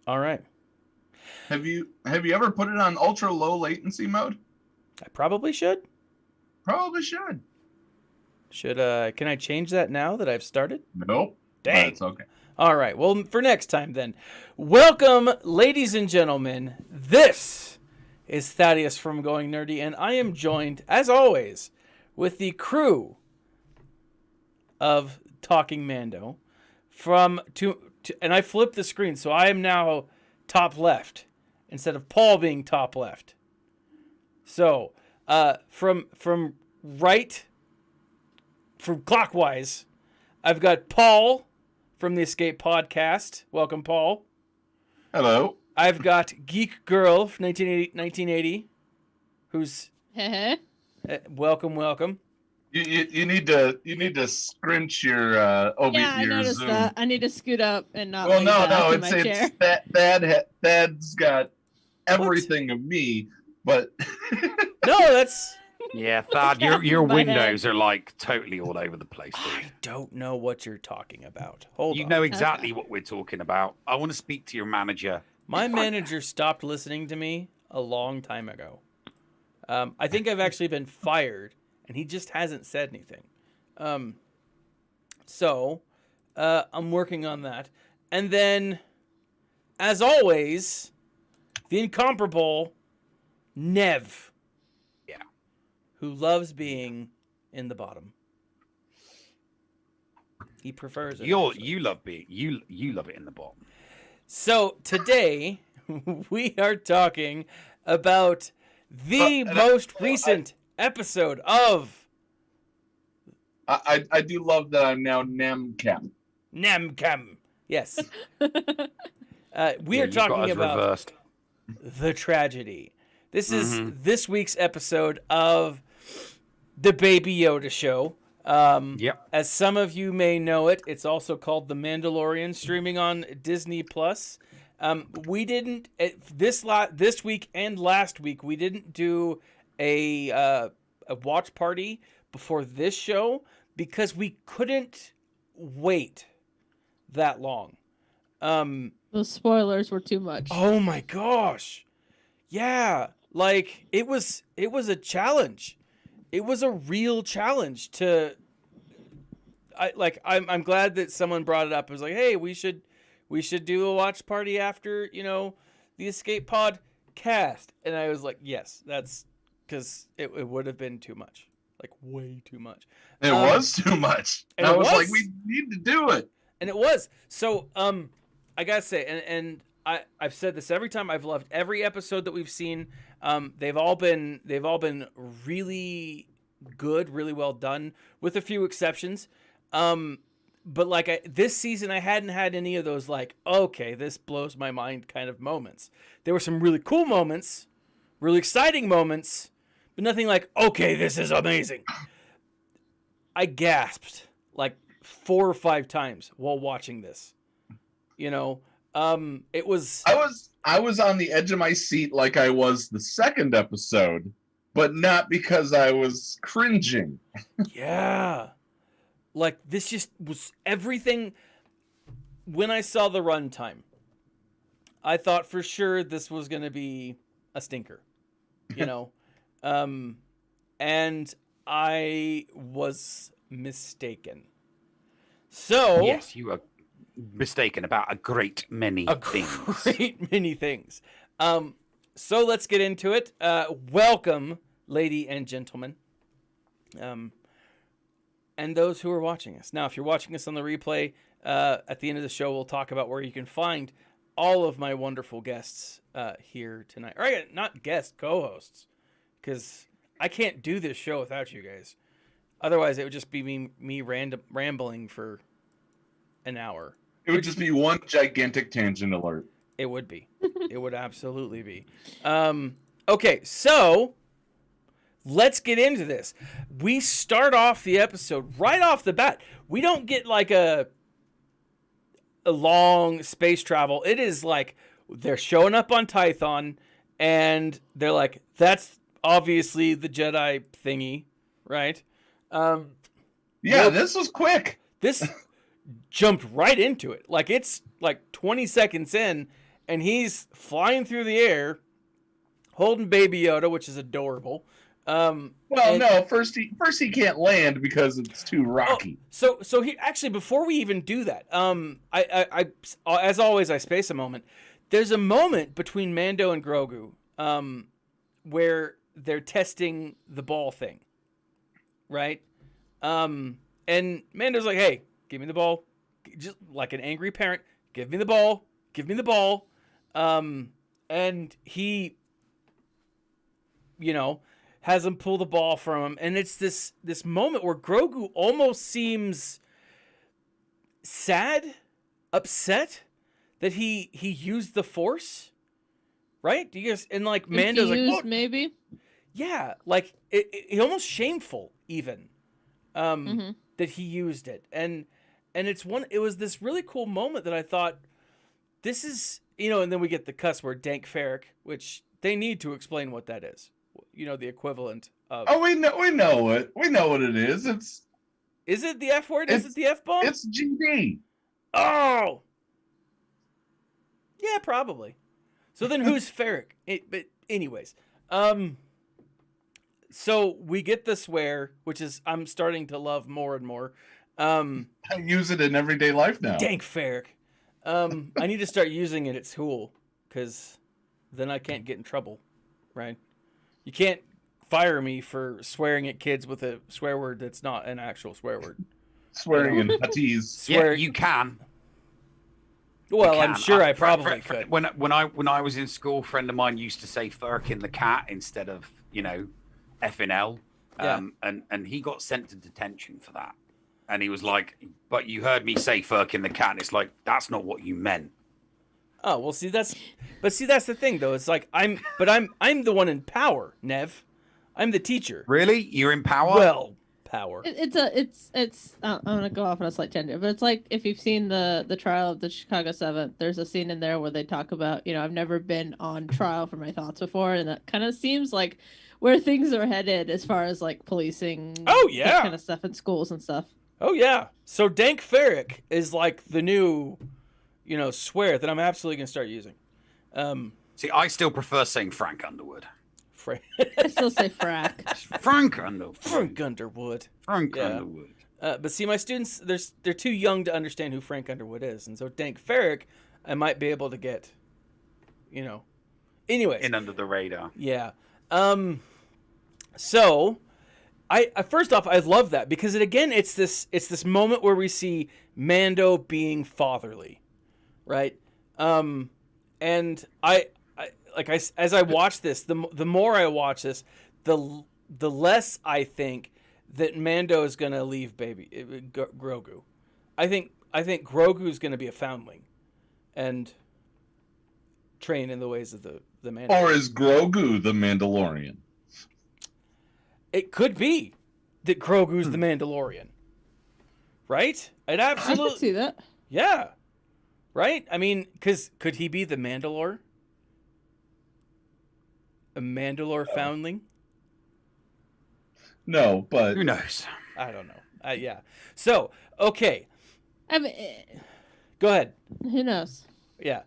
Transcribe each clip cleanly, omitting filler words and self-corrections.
All right. Have you ever put it on ultra low latency mode? I probably should. Probably should. Can I change that now that I've started? Nope. Dang. But it's okay. All right. Well, for next time then. Welcome, ladies and gentlemen. This is Thaddeus from Going Nerdy, and I am joined, as always, with the crew of Talking Mando. And I flipped the screen, so I am now top left instead of Paul being top left. So, from clockwise, I've got Paul from the Escape Podcast. Welcome, Paul. Hello. I've got GeekGirl from 1980, who's welcome. You need to scrunch your I noticed Zoom. that. I need to scoot up and not. Well, no, in my chair. Thad's got everything of me, but no, that's. Yeah, Thad, your windows are like totally all over the place, dude. I don't know what you're talking about. Hold on. You know exactly what we're talking about. I want to speak to your manager. My manager stopped listening to me a long time ago. I think I've actually been fired, and he just hasn't said anything. So I'm working on that. And then, as always, the incomparable Nev. Yeah. Who loves being in the bottom. He prefers it. You love it in the bottom. So today we are talking about the most recent episode of. I do love that I'm now Namcam. Namcam, yes. We are talking about reversed. The Tragedy. This is this week's episode of the Baby Yoda Show. Yep. As some of you may know it, it's also called The Mandalorian, streaming on Disney Plus. We didn't this week and last week we didn't do a watch party before this show because we couldn't wait that long. Those spoilers were too much. Oh my gosh. Yeah, like it was a challenge. It was a real challenge to. I'm glad that someone brought it up. It was like, hey, we should do a watch party after the Escape Pod cast, and I was like, yes, that's because it would have been too much, like way too much. It was too much. And I it was was. like, we need to do it, and it was. So I gotta say, and I've said this every time. I've loved every episode that we've seen. They've all been really good, really well done, with a few exceptions. But this season, I hadn't had any of those like, okay, this blows my mind kind of moments. There were some really cool moments, really exciting moments, but nothing like, okay, this is amazing. I gasped like 4 or 5 times while watching this. It was. I was on the edge of my seat like I was the second episode, but not because I was cringing. Yeah. Like, this just was everything. When I saw the runtime, I thought for sure this was going to be a stinker, and I was mistaken. So. Yes, you were mistaken about a great many things. So let's get into it. Welcome, lady and gentlemen. And those who are watching us. Now, if you're watching us on the replay, at the end of the show, we'll talk about where you can find all of my wonderful guests here tonight. Or not guests, co-hosts. Because I can't do this show without you guys. Otherwise, it would just be me rambling for an hour. It would just be one gigantic tangent alert. It would be. It would absolutely be. Okay, so let's get into this. We start off the episode right off the bat. We don't get like a long space travel. It is like they're showing up on Tython, and they're like, that's obviously the Jedi thingy, right? This was quick. This jumped right into it. Like, it's like 20 seconds in, and he's flying through the air, holding Baby Yoda, which is adorable. First he can't land because it's too rocky. So he actually, before we even do that, I as always I space a moment. There's a moment between Mando and Grogu, where they're testing the ball thing, right? And Mando's like, "Hey, give me the ball," just like an angry parent. Give me the ball. Give me the ball. And he, has him pull the ball from him, and it's this moment where Grogu almost seems sad, upset that he used the Force, right? Do you guys, and like Mando's like, maybe, yeah, like it almost shameful even that he used it, and it was this really cool moment that I thought, this is, and then we get the cuss word Dank Farrik, which they need to explain what that is. The equivalent of. Oh, we know it. We know what it is. Is it the F word? Is it the F bomb? It's GD. Oh. Yeah, probably. So then who's Farrik? But anyways, so we get the swear, which is I'm starting to love more and more. I use it in everyday life now. Dank Farrik. I need to start using it at school, because then I can't get in trouble, right? You can't fire me for swearing at kids with a swear word that's not an actual swear word. Swearing in putties. Yeah, you can. Well, you can. I'm sure I probably could. When I was in school, a friend of mine used to say "Firkin the cat" instead of effing L, and he got sent to detention for that. And he was like, "But you heard me say Firkin the cat," and it's like, that's not what you meant. Oh, well, that's the thing, though. It's like I'm the one in power, Nev. I'm the teacher. Really? You're in power? Well, power. It's I'm gonna go off on a slight tangent, but it's like, if you've seen the trial of the Chicago 7, there's a scene in there where they talk about, I've never been on trial for my thoughts before, and that kind of seems like where things are headed as far as like policing. Oh yeah, that kind of stuff in schools and stuff. Oh yeah. So Dank Farrik is like the new, swear that I'm absolutely gonna start using. See, I still prefer saying Frank Underwood. I still say frack. Frank Underwood. Frank Underwood. Frank Underwood. But see, my students, they're too young to understand who Frank Underwood is, and so Dank Farrik, I might be able to get, anyways. In under the radar. Yeah. So, I first off, I love that, because it's this moment where we see Mando being fatherly, right? And as I watch this, the more I watch this, the less I think that Mando is gonna leave Grogu. I think Grogu is gonna be a foundling, and train in the ways of the Mandalorian. Or is Grogu the Mandalorian? It could be that Grogu's the Mandalorian, right? It absolutely. I could see that. Yeah, right. I mean, because could he be the Mandalore? A Mandalore foundling? No, but who knows? I don't know. Yeah. So, okay. I mean, go ahead. Who knows? Yeah.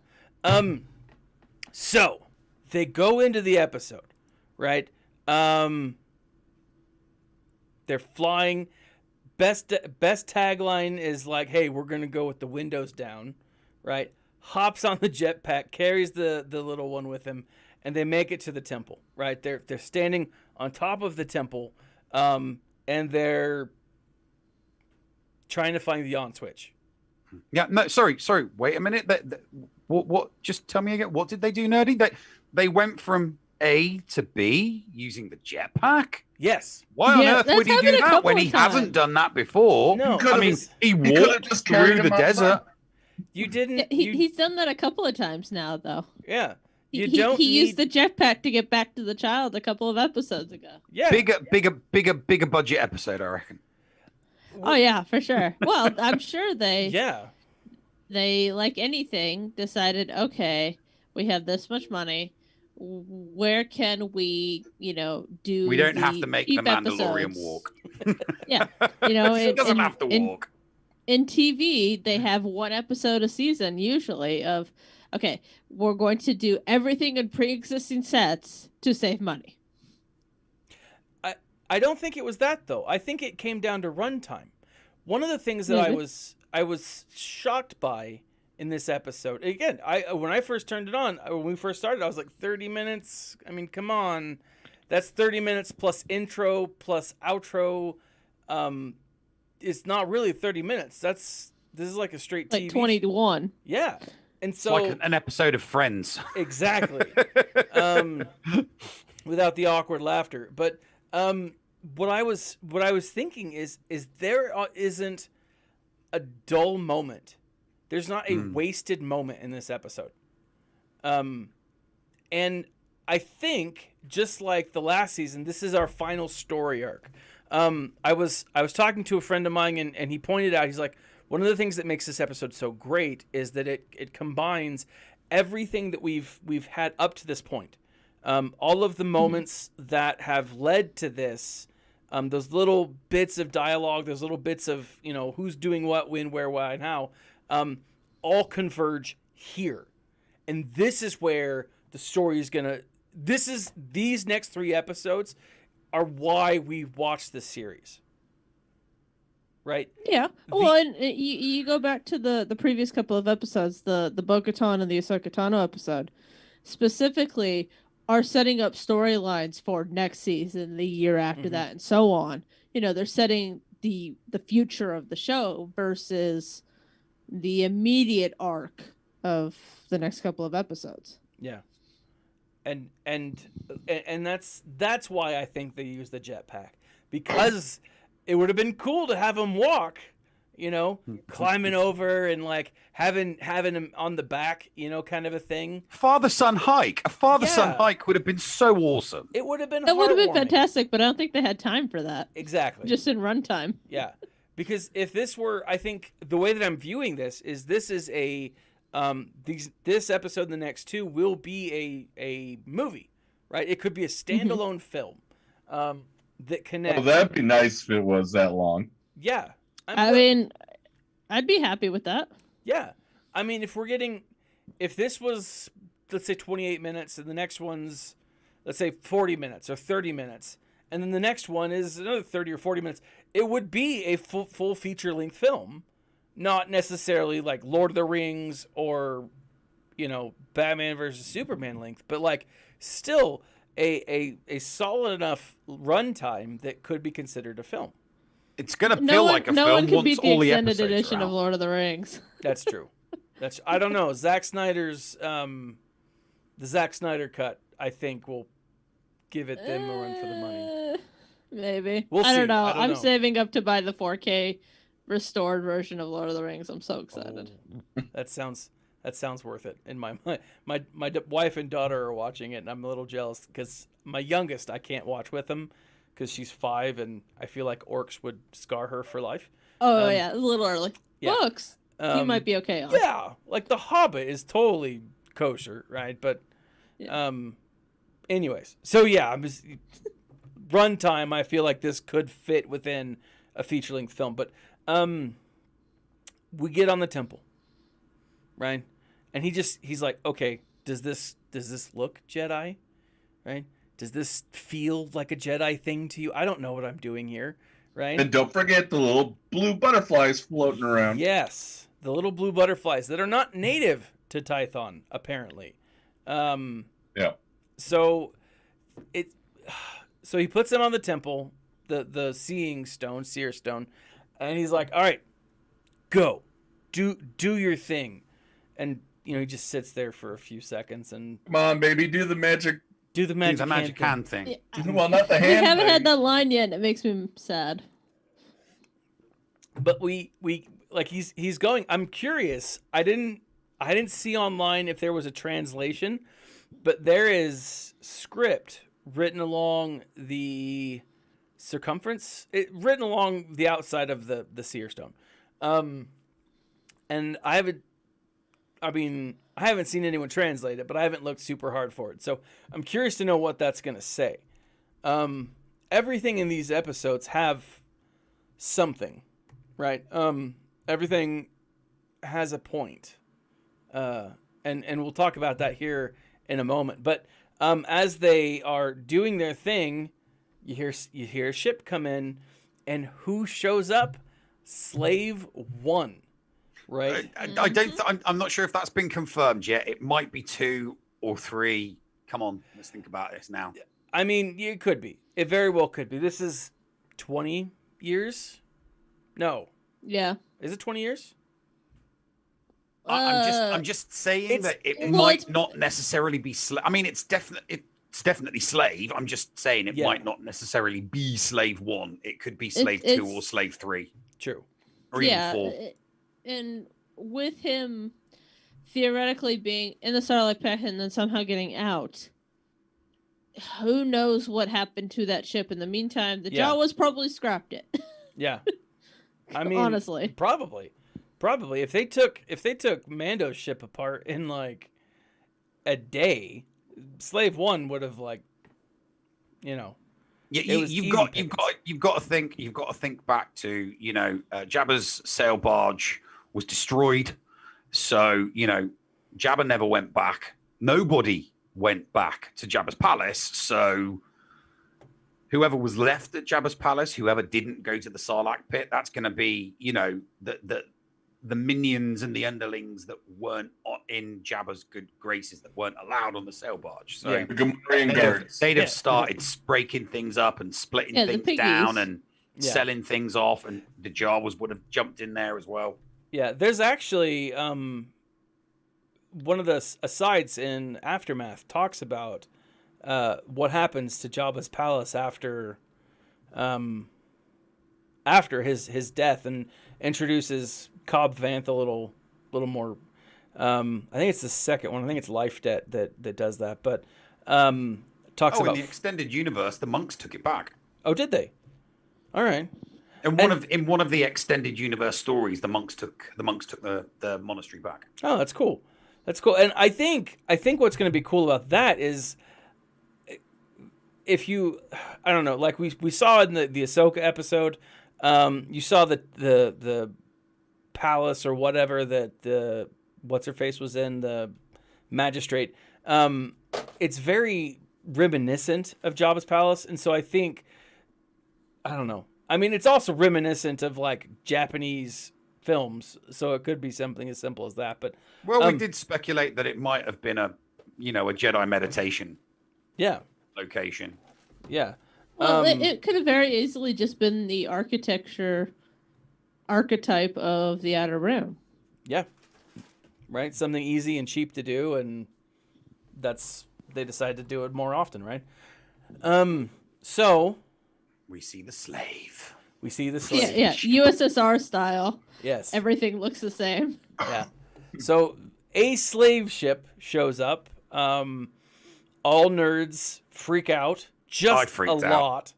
So they go into the episode, right? They're flying. Best tagline is like, "Hey, we're gonna go with the windows down," right? Hops on the jetpack, carries the little one with him, and they make it to the temple, right? They're standing on top of the temple, and they're trying to find the on switch. Yeah, no, sorry. Wait a minute. What? Just tell me again. What did they do, Nerdy? They went from A to B using the jetpack? Yes. Why on earth would he do that when he hasn't done that before? No, he walked through the desert. You didn't. He's done that a couple of times now, though. Yeah. He used the jetpack to get back to the child a couple of episodes ago. Yeah. Bigger budget episode, I reckon. Oh yeah, for sure. Well, I'm sure they. Yeah. They, like anything, decided, okay, we have this much money. Where can we, do? We don't have to make the Mandalorian episodes? Walk. Yeah, it doesn't have to walk. In TV, they have one episode a season usually of okay, we're going to do everything in pre-existing sets to save money. I don't think it was that though. I think it came down to runtime. One of the things that Maybe. I was shocked by in this episode. Again, when I first turned it on, when we first started, I was like 30 minutes. I mean, come on. That's 30 minutes plus intro plus outro. It's not really 30 minutes. This is like a straight Like TV 20 to 1. Yeah. And It's so like an episode of Friends. exactly. Without the awkward laughter. But what I was thinking is there isn't a dull moment. There's not a wasted moment in this episode. And I think just like the last season, this is our final story arc. I was talking to a friend of mine and he pointed out, he's like, one of the things that makes this episode so great is that it combines everything that we've had up to this point. All of the moments that have led to this, those little bits of dialogue, those little bits of, who's doing what, when, where, why, and how, all converge here. And this is where the story is these next 3 episodes are why we watched this series. Right? Yeah. Well, and you go back to the previous couple of episodes, the Bo-Katan and the Ahsoka Tano episode, specifically are setting up storylines for next season, the year after that, and so on. They're setting the future of the show versus the immediate arc of the next couple of episodes. Yeah. And that's why I think they use the jetpack, because it would have been cool to have him walk, climbing over and like having him on the back, kind of a thing. Father-son hike. A father-son hike would have been so awesome. It would have been That would have been heartwarming. fantastic, but I don't think they had time for that. Exactly. Just in runtime. Yeah. Because if this were, I think the way that I'm viewing this is a this episode and the next 2 will be a movie, right? It could be a standalone film that connects. Well, that'd be nice if it was that long. Yeah. I mean, I'd be happy with that. Yeah. I mean, if this was, let's say 28 minutes and the next one's, let's say 40 minutes or 30 minutes, and then the next one is another 30 or 40 minutes, it would be a full feature-length film. Not necessarily like Lord of the Rings or, Batman versus Superman length, but like still a solid enough runtime that could be considered a film. It's going to feel like a no film one can once beat the all the extended episodes edition are of out. Lord of the Rings. That's true. I don't know. Zack Snyder's the Zack Snyder cut, I think, will give it them a run for the money. Maybe. We'll I see. don't know. I don't I'm know. saving up to buy the 4K restored version of Lord of the Rings. I'm so excited. Oh, that sounds worth it. And my wife and daughter are watching it, and I'm a little jealous because my youngest I can't watch with them because she's 5, and I feel like orcs would scar her for life. Oh yeah, a little early. yeah. Books. You might be okay on. Yeah, like The Hobbit is totally kosher, right? But, anyways, so yeah, runtime. I feel like this could fit within a feature-length film, but we get on the temple, right? And he's like, okay, does this look Jedi, right? Does this feel like a Jedi thing to you? I don't know what I'm doing here, right? And don't forget the little blue butterflies floating around. Yes, the little blue butterflies that are not native to Tython, apparently. Yeah. So he puts them on the temple, the seer stone, and he's like, "All right, go, do your thing," and he just sits there for a few seconds and Come on, baby, do the magic. do the magic, The magic hand hand thing. Well, not the We hand. haven't thing. had that line yet, and it makes me sad. But we like he's going. I'm curious. I didn't see online if there was a translation, but there is script written along the circumference, written along the outside of the seer stone. And I haven't seen anyone translate it, but I haven't looked super hard for it. So I'm curious to know what that's going to say. Everything in these episodes have something, right? Everything has a point. and we'll talk about that here in a moment. But as they are doing their thing, you hear a ship come in, and who shows up? Slave One, right? I'm not sure if that's been confirmed yet. It might be 2 or 3. Come on, let's think about this now. I mean, it could be. It very well could be. This is 20 years. No. Yeah. Is it 20 years? I'm just saying that it might not necessarily be slave. I mean, it's definitely slave. I'm just saying it might not necessarily be slave 1. It could be slave 2 or slave 3. True. Or even 4. And with him theoretically being in the Starlight Pact and then somehow getting out, who knows what happened to that ship in the meantime? The Jawas probably scrapped it. Yeah. I mean, honestly, probably if they took Mando's ship apart in like a day, Slave 1 would have like, you know. Yeah, you've got to think back to, you know, Jabba's sail barge was destroyed, so you know Jabba never went back. Nobody went back to Jabba's palace, so whoever was left at Jabba's palace, whoever didn't go to the Sarlacc pit, that's going to be, you know, the minions and the underlings that weren't in Jabba's good graces, that weren't allowed on the sail barge. So they'd have started breaking things up and splitting things down and selling things off, and the Jawas would have jumped in there as well. Yeah, there's actually one of the asides in Aftermath talks about what happens to Jabba's palace after his death, and introduces Cobb Vanth a little more. I think it's the second one. I think it's Life Debt that does that. But talks about in the extended universe, the monks took it back. Oh, did they? All right. In one of the extended universe stories, the monks took the monastery back. Oh, that's cool. That's cool. And I think what's going to be cool about that is, if you, I don't know, like we saw in the Ahsoka episode, you saw the palace or whatever that the what's her face was in, the magistrate. It's very reminiscent of Jabba's palace, and so I think, I don't know. I mean, it's also reminiscent of like Japanese films, so it could be something as simple as that. But we did speculate that it might have been a Jedi meditation. Yeah. Location. Yeah. Well, it could have very easily just been the architecture archetype of the Outer Rim. Yeah. Right? Something easy and cheap to do, and they decided to do it more often, right? So we see the slave. Yeah, USSR style. Yes. Everything looks the same. Yeah. So a slave ship shows up. All nerds freak out. Just a lot.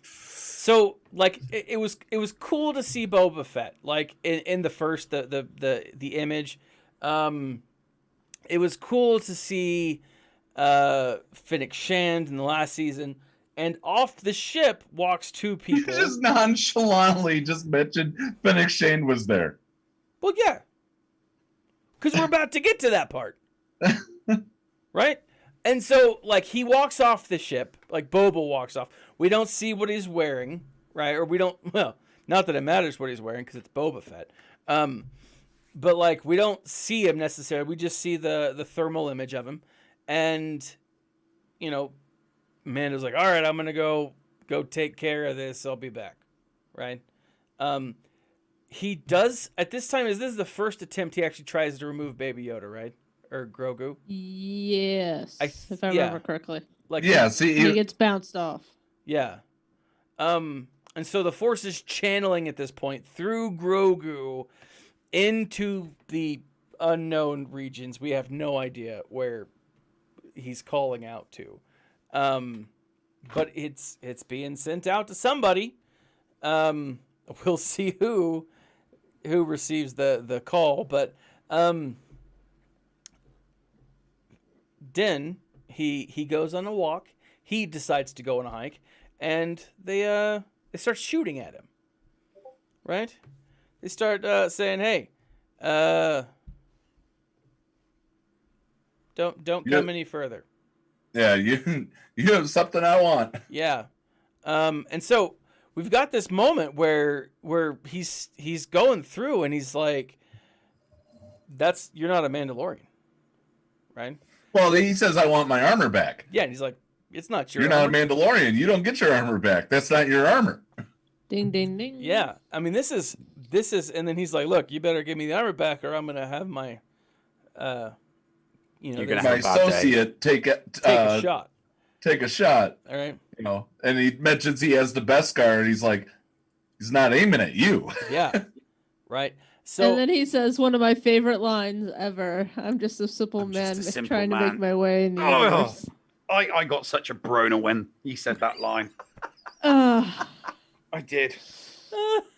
So like it was cool to see Boba Fett, like in the first the image. It was cool to see Fennec Shand in the last season, and off the ship walks 2 people. You just nonchalantly just mentioned Fennec Shand was there. Well, yeah, because we're about to get to that part, right? And so, like, he walks off the ship, like Boba walks off. We don't see what he's wearing, right? Or we don't, well, not that it matters what he's wearing because it's Boba Fett. But, like, we don't see him necessarily. We just see the thermal image of him. And, you know, Mando's like, all right, I'm going to go take care of this. I'll be back, right? He does, at this time, this is the first attempt he actually tries to remove Baby Yoda, right? Or Grogu? Yes, if I remember correctly. Like, yeah, see, he gets bounced off. Yeah. And so the Force is channeling at this point through Grogu into the unknown regions. We have no idea where he's calling out to. But it's being sent out to somebody. We'll see who receives the call, but Din, he goes on a walk. He decides to go on a hike, and they start shooting at him. Right? They start saying, "Hey, Don't come any further. Yeah, you have something I want. Yeah. And so we've got this moment where he's going through and he's like, you're not a Mandalorian, right? Well, he says, I want my armor back. Yeah, and he's like, it's not your You're armor. not a Mandalorian. You don't get your armor back. That's not your armor. Ding, ding, ding. Yeah. I mean, this is, and then he's like, look, you better give me the armor back or I'm going to have my, You're gonna my have a bad day. associate take a shot. Take a shot. All right. And he mentions he has the Beskar, and he's like, he's not aiming at you. Yeah. Right. So, and then he says one of my favorite lines ever. I'm just a simple man trying to make my way in the universe. I got such a broner when he said that line. Ah, I did.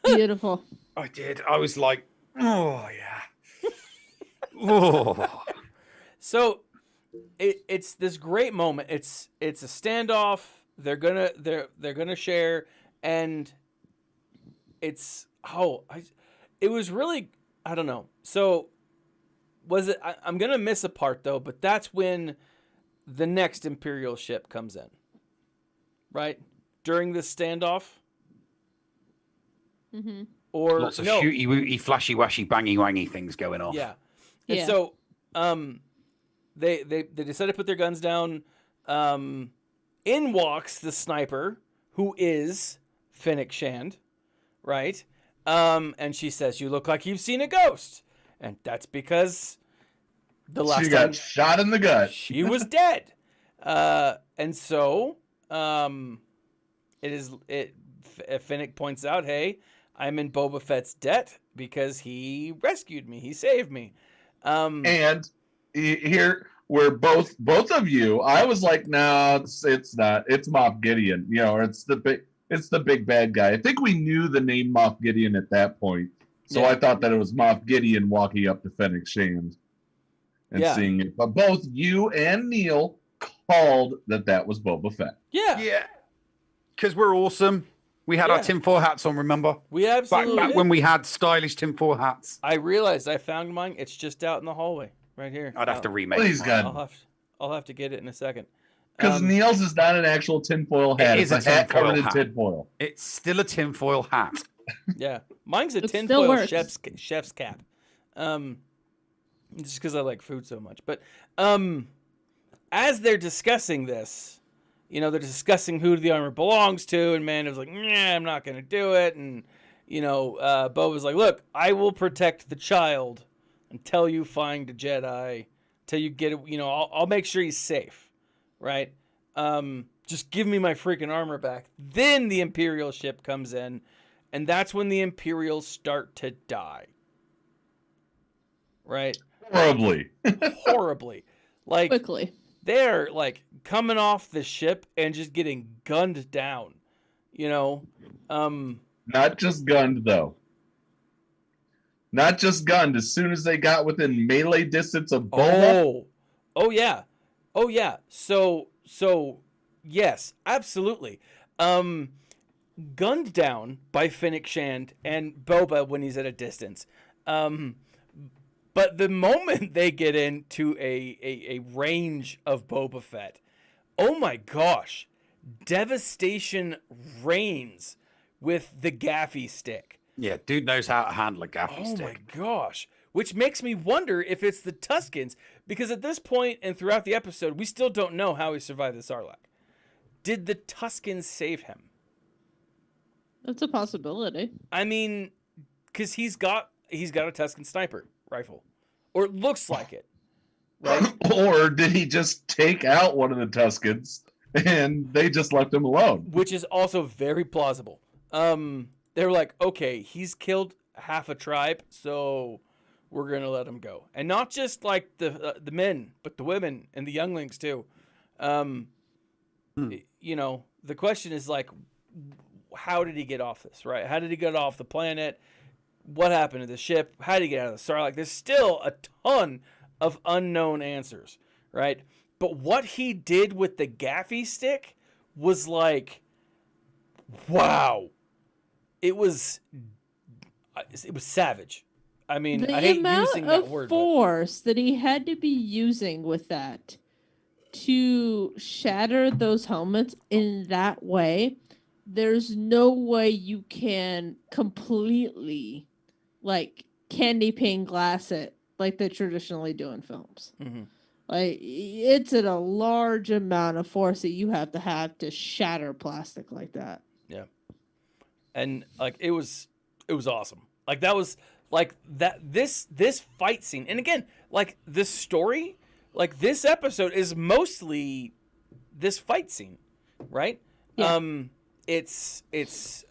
beautiful. I did. I was like, oh yeah. Oh. So it's this great moment. It's a standoff. They're gonna share, and it's it was really, I don't know. So was it? I'm gonna miss a part though, but that's when the next Imperial ship comes in, right during this standoff. Mm-hmm. Or lots of shooty, flashy, washy, bangy, wangy things going off. Yeah, and so they decide to put their guns down. In walks the sniper, who is Fennec Shand, right? And she says, "You look like you've seen a ghost," and that's because the last she time got shot in the gut. she was dead. And so Fennec points out, "Hey, I'm in Boba Fett's debt because he rescued me. He saved me." And here, where both of you, I was like, no, it's not. It's Moff Gideon, or it's the big bad guy. I think we knew the name Moff Gideon at that point, so I thought that it was Moff Gideon walking up to Fennec Shand and seeing it. But both you and Neil called that was Boba Fett. Yeah. Because we're awesome. We had our tinfoil hats on, remember? We absolutely back when we had stylish tinfoil hats. I realized I found mine. It's just out in the hallway, right here. I'd have to remake Please, mine. God. I'll have to get it in a second. Because Neil's is not an actual tinfoil hat. It's a hat covered in tinfoil. It's still a tinfoil hat. Yeah. Mine's a tinfoil chef's cap. Just because I like food so much. But as they're discussing this, they're discussing who the armor belongs to, and Mando's like, "Nah, I'm not going to do it." And, Boba's like, "Look, I will protect the child until you find a Jedi, till you get it, I'll make sure he's safe, right? Just give me my freaking armor back." Then the Imperial ship comes in, and that's when the Imperials start to die. Right? Horribly. Like, Quickly. They're like coming off the ship and just getting gunned down, Not just gunned though. Not just gunned. As soon as they got within melee distance of Boba. Oh yeah. So yes, absolutely. Gunned down by Fennec Shand and Boba when he's at a distance. But the moment they get into a range of Boba Fett, oh my gosh, devastation reigns with the gaffy stick. Yeah, dude knows how to handle a gaffy stick. Oh my gosh. Which makes me wonder if it's the Tuskens, because at this point and throughout the episode, we still don't know how he survived the Sarlacc. Did the Tuskens save him? That's a possibility. I mean, because he's got a Tusken sniper rifle, or it looks like it, right? Or did he just take out one of the Tuskens and they just left him alone? Which is also very plausible. They're like, okay, he's killed half a tribe, so we're gonna let him go, and not just like the men, but the women and the younglings too. The question is like, how did he get off this? Right? How did he get off the planet? What happened to the ship? How did he get out of the Sarlacc? There's still a ton of unknown answers, right? But what he did with the gaffy stick was like, wow. It was savage. I mean, The I hate amount using that of word. force that he had to be using with that to shatter those helmets in that way, there's no way you can completely like candy pane glass it like they traditionally do in films. Mm-hmm. Like it's at a large amount of force that you have to shatter plastic like that. Yeah. And like it was awesome. Like that was like that this fight scene. And again, like this story, like this episode is mostly this fight scene, right? Yeah. It's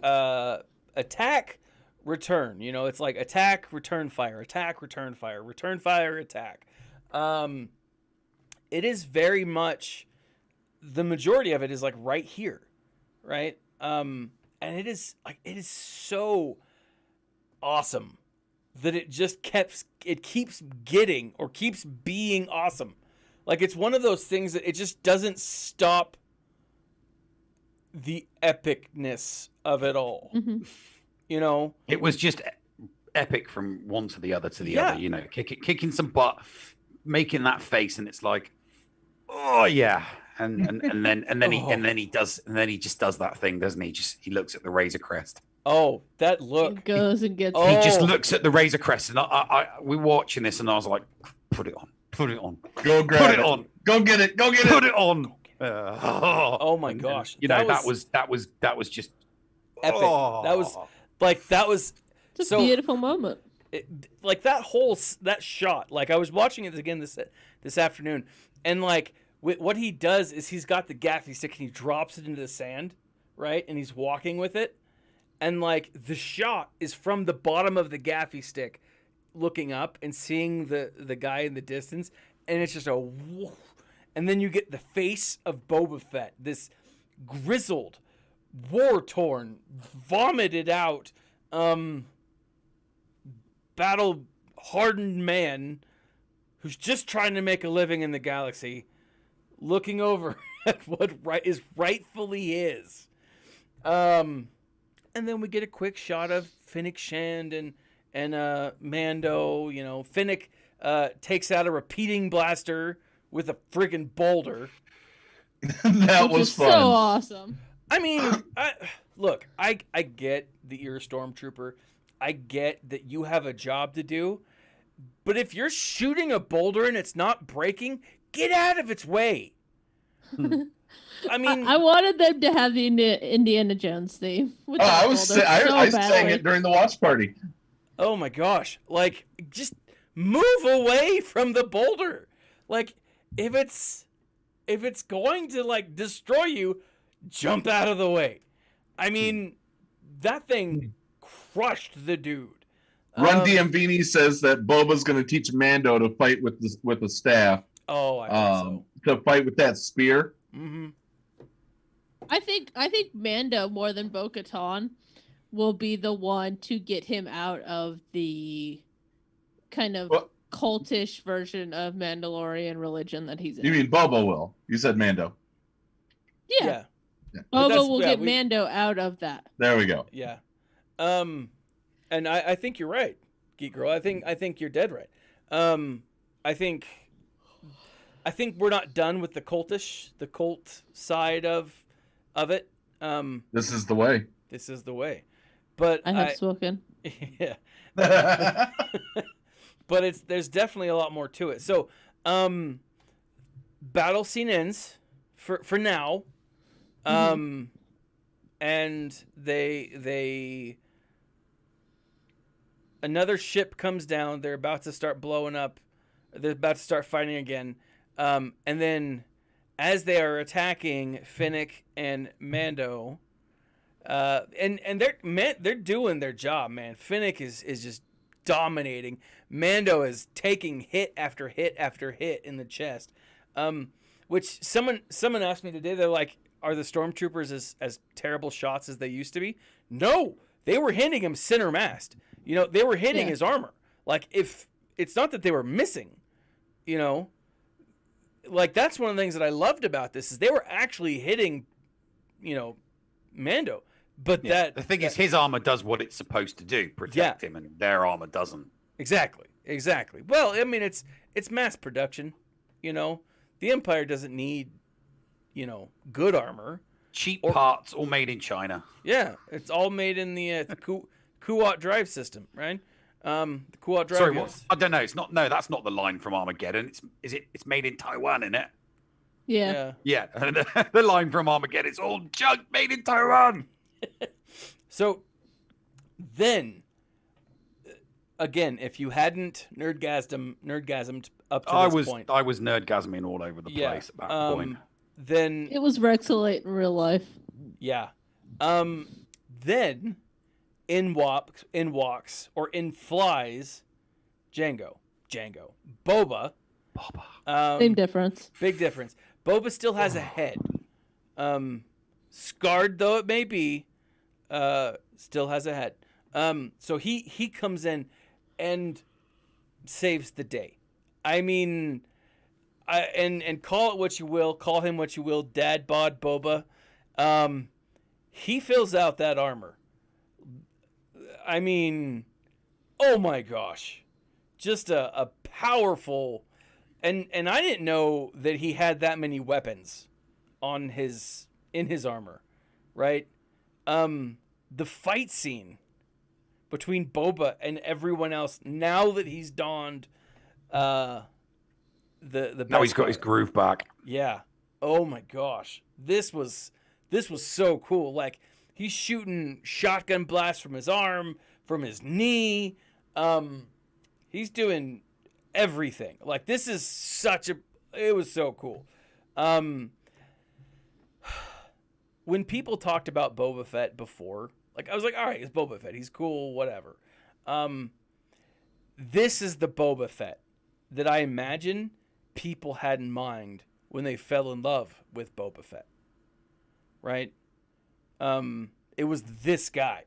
attack, return, you know, it's like attack, return fire, return fire, attack. It is very much the majority of it is like right here, right? And it is so awesome that it just keeps being awesome. Like it's one of those things that it just doesn't stop the epicness of it all. Mm-hmm. You know, it was just epic from one to the other to the Yeah. other. You know, kicking some butt, making that face, and it's like, oh yeah. And then he just does that thing, doesn't he? He looks at the Razor Crest. Oh, that look. He goes and gets. Oh. He just looks at the Razor Crest, and we were watching this, and I was like, put it on. Go grab Put it. it on. Go get it. Put it on. Oh my gosh. You know, that was just epic. That was It's a so beautiful moment. like that shot. Like I was watching it again this afternoon, and like what he does is he's got the gaffy stick and he drops it into the sand, right? And he's walking with it, and like the shot is from the bottom of the gaffy stick, looking up and seeing the guy in the distance, and it's just a woof. And then you get the face of Boba Fett, this grizzled, war-torn, vomited out, battle-hardened man who's just trying to make a living in the galaxy, looking over at what is rightfully his. And then we get a quick shot of Fennec Shand and Mando. You know, Fennec takes out a repeating blaster with a friggin' boulder. That Which was is fun. so awesome. I mean, I get that you're a stormtrooper. I get that you have a job to do. But if you're shooting a boulder and it's not breaking, get out of its way. I mean, I wanted them to have the Indiana Jones theme. With I that was boulder I so sang badly. it during the watch party. oh my gosh. Like, just move away from the boulder. Like, if it's going to like destroy you, jump out of the way. I mean, that thing crushed the dude. Run DMVini says that Boba's going to teach Mando to fight with the staff. Oh, I hope so. To fight with that spear. Mm-hmm. I think Mando more than Bo-Katan will be the one to get him out of the kind of cultish version of Mandalorian religion that he's in. You mean Boba will? You said Mando. Yeah. Yeah. Boba will get Mando out of that. There we go. Yeah. And I think you're right, Geek Girl. I think you're dead right. I think we're not done with the cult side of it. This is the way. This is the way. But I have spoken. Yeah. But there's definitely a lot more to it. So, battle scene ends for now. And they another ship comes down. They're about to start blowing up. They're about to start fighting again. And then as they are attacking Fennec and Mando, and they're doing their job, man. Fennec is just dominating. Mando is taking hit after hit after hit in the chest. Which someone asked me today, they're like, are the stormtroopers as terrible shots as they used to be? No, they were hitting him center mast. You know, they were hitting his armor. Like, if it's not that they were missing, you know, like that's one of the things that I loved about this is they were actually hitting, you know, Mando. But the thing is, his armor does what it's supposed to do, protect him, and their armor doesn't. Exactly. Well, I mean, it's mass production. You know, the Empire doesn't need, good armor. Cheap parts, all made in China. Yeah, it's all made in the Kuat drive system, right? The Kuat drive. Sorry, what? I don't know. It's not. No, that's not the line from Armageddon. It's made in Taiwan, isn't it? Yeah. Yeah. The line from Armageddon. It's all junk made in Taiwan. So then, again, if you hadn't nerdgasmed up to this point, I was nerdgasming all over the place at that point. Then It was Rexolate in real life. yeah, then in flies Django, Boba. Same difference. Big difference. Boba still has a head. Scarred though it may be, still has a head. So he comes in and saves the day. I mean, and call it what you will, call him what you will, Dad Bod Boba. He fills out that armor. I mean, oh my gosh. Just a powerful, and I didn't know that he had that many weapons in his armor, right? The fight scene between Boba and everyone else, now that he's donned the now he's got his groove back. Yeah. Oh my gosh. This was so cool. Like, he's shooting shotgun blasts from his arm, from his knee. He's doing everything. Like, this is it was so cool. When people talked about Boba Fett before, like, I was like, all right, it's Boba Fett. He's cool, whatever. This is the Boba Fett that I imagine people had in mind when they fell in love with Boba Fett. Right? It was this guy.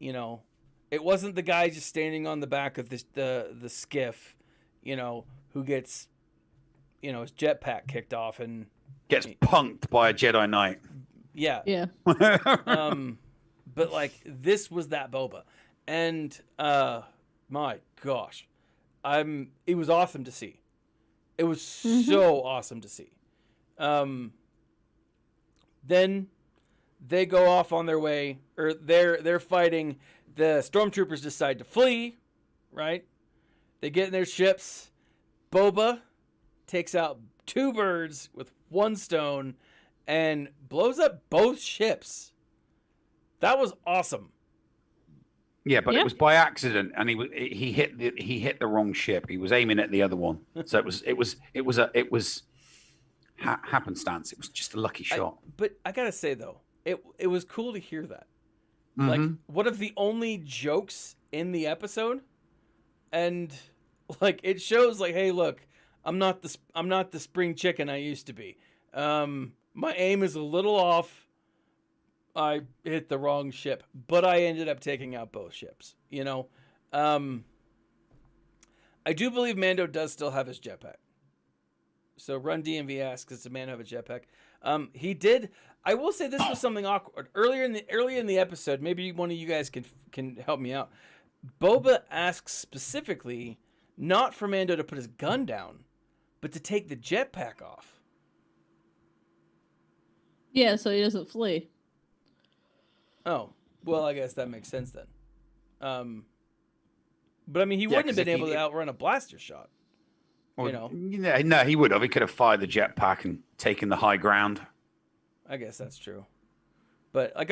It wasn't the guy just standing on the back of the skiff, who gets, his jetpack kicked off and gets punked by a Jedi Knight. Yeah. Yeah. But like, this was that Boba. And my gosh. It was awesome to see. It was so awesome to see. Then they go off on their way, or they're fighting. The stormtroopers decide to flee, right? They get in their ships. Boba takes out 2 birds with 1 stone and blows up both ships. That was awesome. Yeah, but it was by accident, and he hit the wrong ship. He was aiming at the other one, so it was happenstance. It was just a lucky shot. But I gotta say though, it was cool to hear that. Mm-hmm. Like, one of the only jokes in the episode, and like, it shows like, hey, look, I'm not the spring chicken I used to be. My aim is a little off. I hit the wrong ship, but I ended up taking out both ships. I do believe Mando does still have his jetpack. So Run DMV asks, does the man have a jetpack? He did. I will say this was something awkward earlier in the episode. Maybe one of you guys can help me out. Boba asks specifically not for Mando to put his gun down, but to take the jetpack off. Yeah, so he doesn't flee. Oh, well, I guess that makes sense then. But I mean, he wouldn't have been able to outrun a blaster shot. No, he would have. He could have fired the jetpack and taken the high ground. I guess that's true. But like,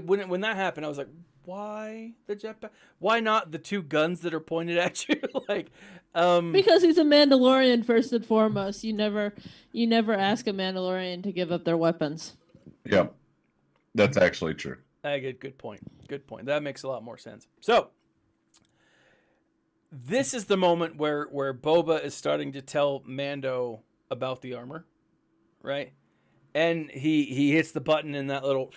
when that happened, I was like, why the jetpack? Why not the 2 guns that are pointed at you? Like, because he's a Mandalorian first and foremost. You never ask a Mandalorian to give up their weapons. Yeah, that's actually true. Good point. That makes a lot more sense. So, this is the moment where Boba is starting to tell Mando about the armor, right? And he hits the button and that little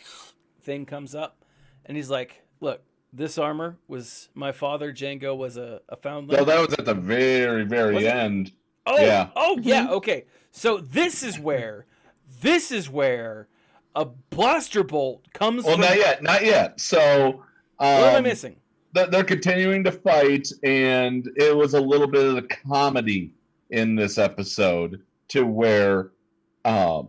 thing comes up. And he's like, look, this armor was my father, Django, was a foundling. No, that was at the very, very end. Oh, yeah. Oh, yeah. Okay. So this is where a blaster bolt comes from... Not yet. So... what am I missing? they're continuing to fight, and it was a little bit of the comedy in this episode to where the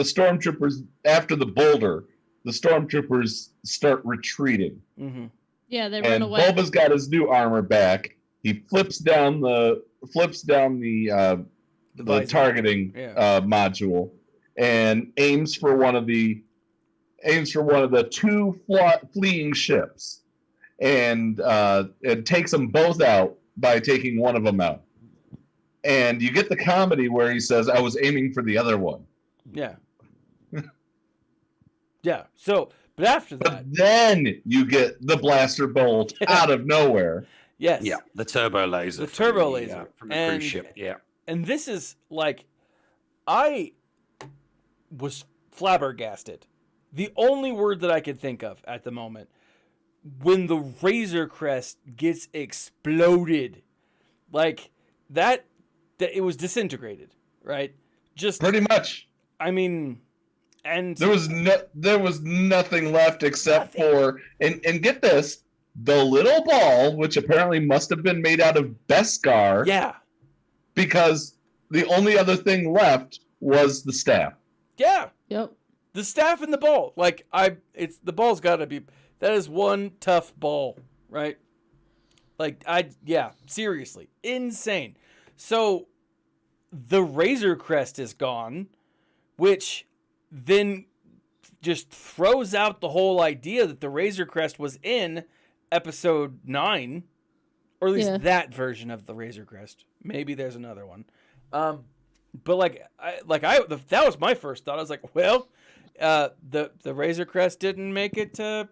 stormtroopers, after the boulder, the stormtroopers start retreating. Mm-hmm. Yeah, they run And away. Boba's got his new armor back. He flips down the visor. targeting module and aims for one of the two fleeing ships, and it takes them both out by taking one of them out. And you get the comedy where he says, "I was aiming for the other one." Yeah. Yeah. So, but after that, But then you get the blaster bolt out of nowhere. yes. Yeah, the turbo laser. The turbo laser. from the And- cruise ship. Yeah. And this is like, I was flabbergasted. The only word that I could think of at the moment, when the Razor Crest gets exploded, like that it was disintegrated, right? Just Pretty much. I mean, and There was nothing left except for and get this, the little ball, which apparently must have been made out of Beskar, yeah, because the only other thing left was the staff. yeah, Yep. the staff and the ball. Like it's the ball's got to be. That is one tough ball, right? Like seriously, insane. So the Razor Crest is gone, which then just throws out the whole idea that the Razor Crest was in episode 9, or at least that version of the Razor Crest. Maybe there's another one. But that was my first thought. I was like, well, the Razor Crest didn't make it to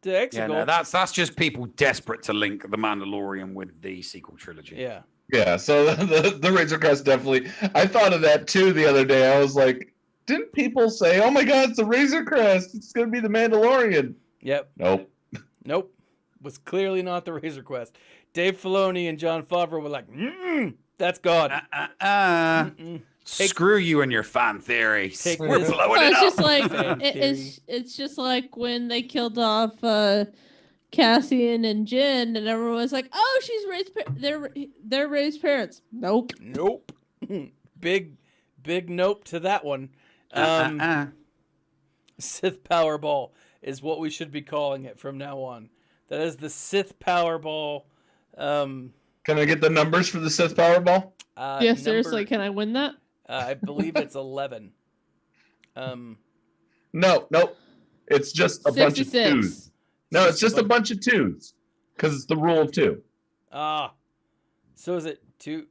Exegol. Yeah, no, that's just people desperate to link the Mandalorian with the sequel trilogy. Yeah. Yeah, so the Razor Crest definitely. I thought of that too the other day. I was like, didn't people say, "Oh my God, it's the Razor Crest. It's going to be the Mandalorian"? Yep. Nope. Was clearly not the Razor Quest. Dave Filoni and Jon Favreau were like, that's gone. Screw you and your fan theories. Take We're this. blowing Well, it it's up. just like Fan it's just like when they killed off Cassian and Jin, and everyone was like, "Oh, she's raised. They're raised parents." Nope. Big nope to that one. Sith Powerball is what we should be calling it from now on. That is the Sith Powerball. Can I get the numbers for the Sith Powerball? Yeah, seriously, can I win that? I believe it's 11. No. It's just a bunch of 66. twos. No, it's just a bunch of twos. Because it's the rule of two. So is it two?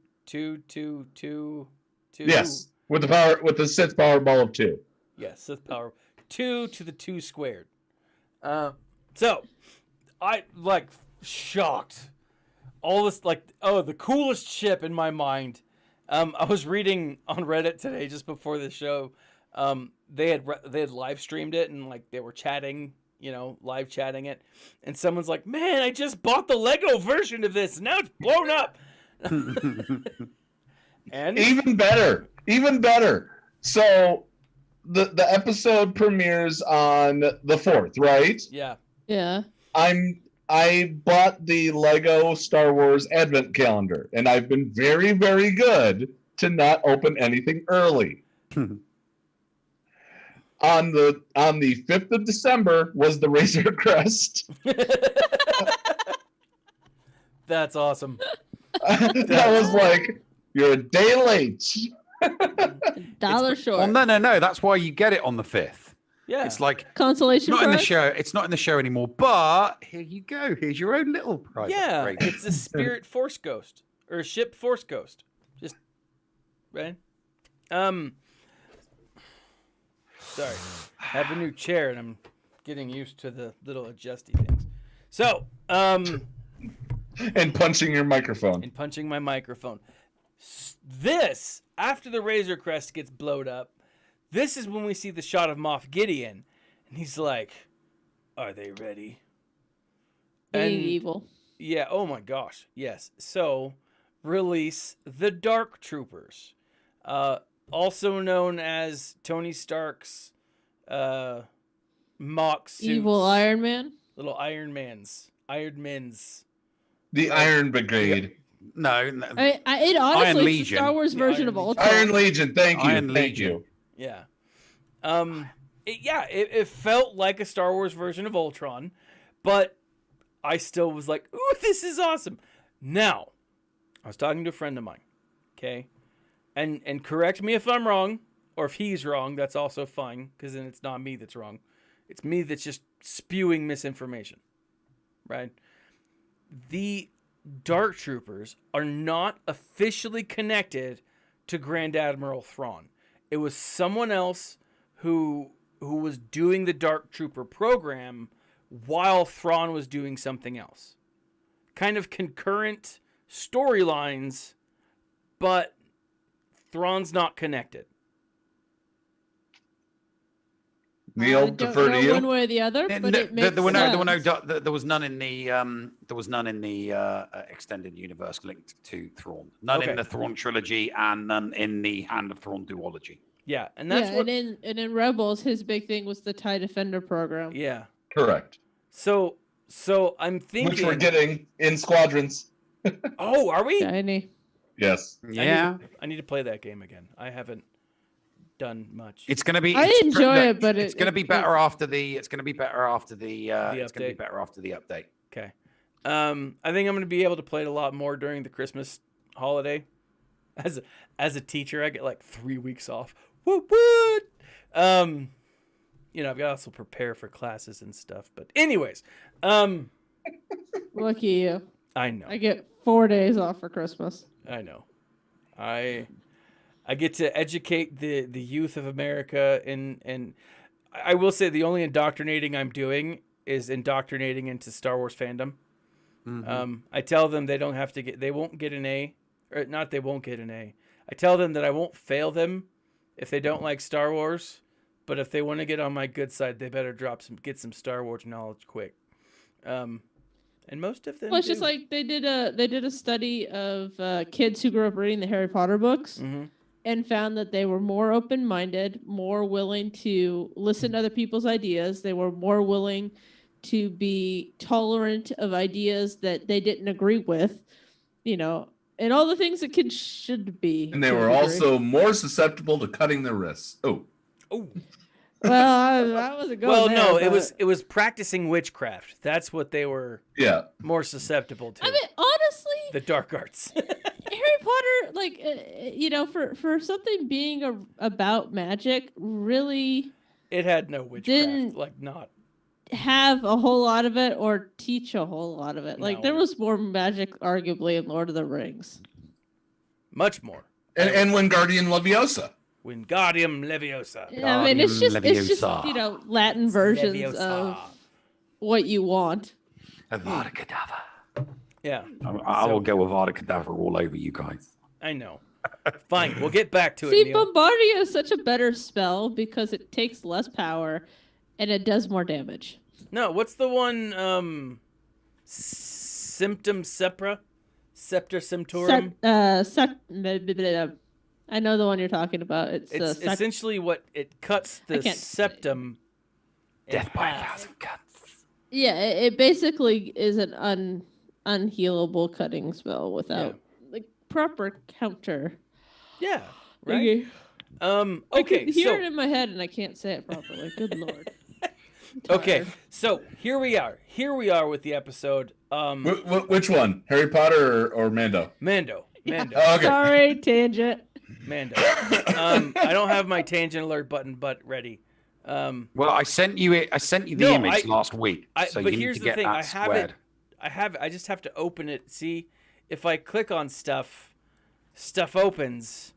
Yes. With the Sith Powerball of 2. Yes, Sith Power. 2 to the 2 squared. So I shocked. All this the coolest ship in my mind. I was reading on Reddit today just before the show. They had live streamed it and they were chatting, live chatting it, and someone's like, "Man, I just bought the Lego version of this, and now it's blown up." And Even better. So the episode premieres on the 4th, right? yeah, Yeah. I bought the Lego Star Wars Advent Calendar, and I've been very, very good to not open anything early. On the 5th of December was the Razor Crest. that's awesome. I was like, "You're a day late." Dollar short. Well, no. That's why you get it on the 5th. Yeah, It's like Consolation not in the prize? show. It's not in the show anymore. But here you go. Here's your own little prize. yeah. Great. It's a spirit Force Ghost or a ship Force Ghost. Just right. Sorry, I have a new chair and I'm getting used to the little adjusty things. So, And punching your microphone. and punching my microphone. This, after the Razor Crest gets blowed up, this is when we see the shot of Moff Gideon, and he's like, "Are they ready?" Being And- evil. Yeah, oh my gosh, yes. So, release the Dark Troopers, also known as Tony Stark's mock suits. Evil Iron Man. Little Iron Men's. The Iron Brigade. No. It honestly, Iron it's the Legion. Star Wars The version Iron of Legion. Ultron. Iron Legion. Thank you. Iron Thank Legion. you. Yeah. It felt like a Star Wars version of Ultron, but I still was like, ooh, this is awesome. Now, I was talking to a friend of mine, okay? And correct me if I'm wrong, or if he's wrong, that's also fine, because then it's not me that's wrong. It's me that's just spewing misinformation, right? The Dark Troopers are not officially connected to Grand Admiral Thrawn. It was someone else who was doing the Dark Trooper program while Thrawn was doing something else. Kind of concurrent storylines, but Thrawn's not connected. Neil, defer to you. One way or the other, but it makes sense. There was none in the extended universe linked to Thrawn. None in the Thrawn trilogy, and none in the Hand of Thrawn duology. Yeah, and that's what. And in Rebels, his big thing was the TIE Defender program. Yeah. Correct. So I'm thinking. Which we're getting in Squadrons. Oh, are we? Shiny. Yes. Yeah. I need to play that game again. I haven't done much. It's going to be. I enjoy it, but it's going to be better after the. It's going to be better after the. It's going to be update. better after the update. Okay. I think I'm going to be able to play it a lot more during the Christmas holiday. As a teacher, I get like 3 weeks off. What? I've got to also prepare for classes and stuff. But anyways, Lucky you. I know. I get 4 days off for Christmas. I know. I get to educate the youth of America, and I will say the only indoctrinating I'm doing is indoctrinating into Star Wars fandom. Mm-hmm. I tell them they won't get an A, or not they won't get an A. I tell them that I won't fail them if they don't like Star Wars, but if they want to get on my good side, they better get some Star Wars knowledge quick. And most of them. Well, it's just like they did a study of kids who grew up reading the Harry Potter books, mm-hmm. and found that they were more open-minded, more willing to listen to other people's ideas. They were more willing to be tolerant of ideas that they didn't agree with, and all the things that kids should be. And they were also more susceptible to cutting their wrists. Oh. Well, that wasn't going. Well, there, no, but... it was practicing witchcraft. That's what they were. Yeah. More susceptible to. I mean, honestly, the dark arts. Harry Potter, for something being about magic, really. It had no witchcraft. Didn't not have a whole lot of it or teach a whole lot of it. No. Like there was more magic, arguably, in Lord of the Rings. Much more. And Wingardium Leviosa. Wingardium Leviosa. Yeah, I mean, it's just Latin versions Leviosa. of what you want. Avada Kedavra. Yeah. I will go Avada Kedavra all over you guys. I know. Fine, we'll get back to it. See, Neil. Bombardier is such a better spell because it takes less power and it does more damage. No, what's the one? Symptom Sepra? Scepter Symptorum? I know the one you're talking about. It's essentially what it cuts the septum. Death by 1,000 cuts. Yeah, it basically is an unhealable cutting spell without proper counter. Yeah. Right. Okay. I can hear it in my head and I can't say it properly. Good lord. Okay, so here we are. Here we are with the episode. Which one? Harry Potter or Mando? Mando. Yeah. Oh, okay. Sorry, tangent. Mando. I don't have my tangent alert button ready. Well, I sent you the image last week. So but you here's need to the thing. get that squared. I have it. I just have to open it. See, if I click on stuff opens,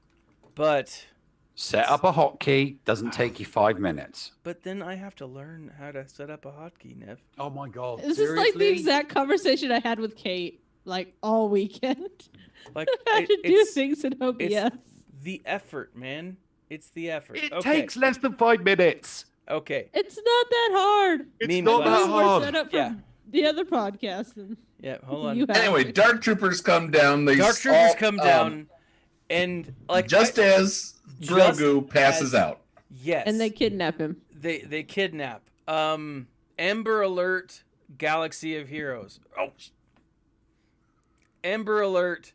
but set up a hotkey doesn't take you 5 minutes. But then I have to learn how to set up a hotkey, Nev. Oh my god! This is like the exact conversation I had with Kate, all weekend. Like I had to do things in OBS. It's the effort, man. It's the effort. It takes less than 5 minutes. Okay. It's not that hard. It's not that hard. We're set up for the other podcast. And hold on. Anyway, Dark Troopers come down. Dark Troopers come down, and as Grogu passes out. Yes. And they kidnap him. They kidnap. Amber Alert Galaxy of Heroes. Oh, Amber Alert.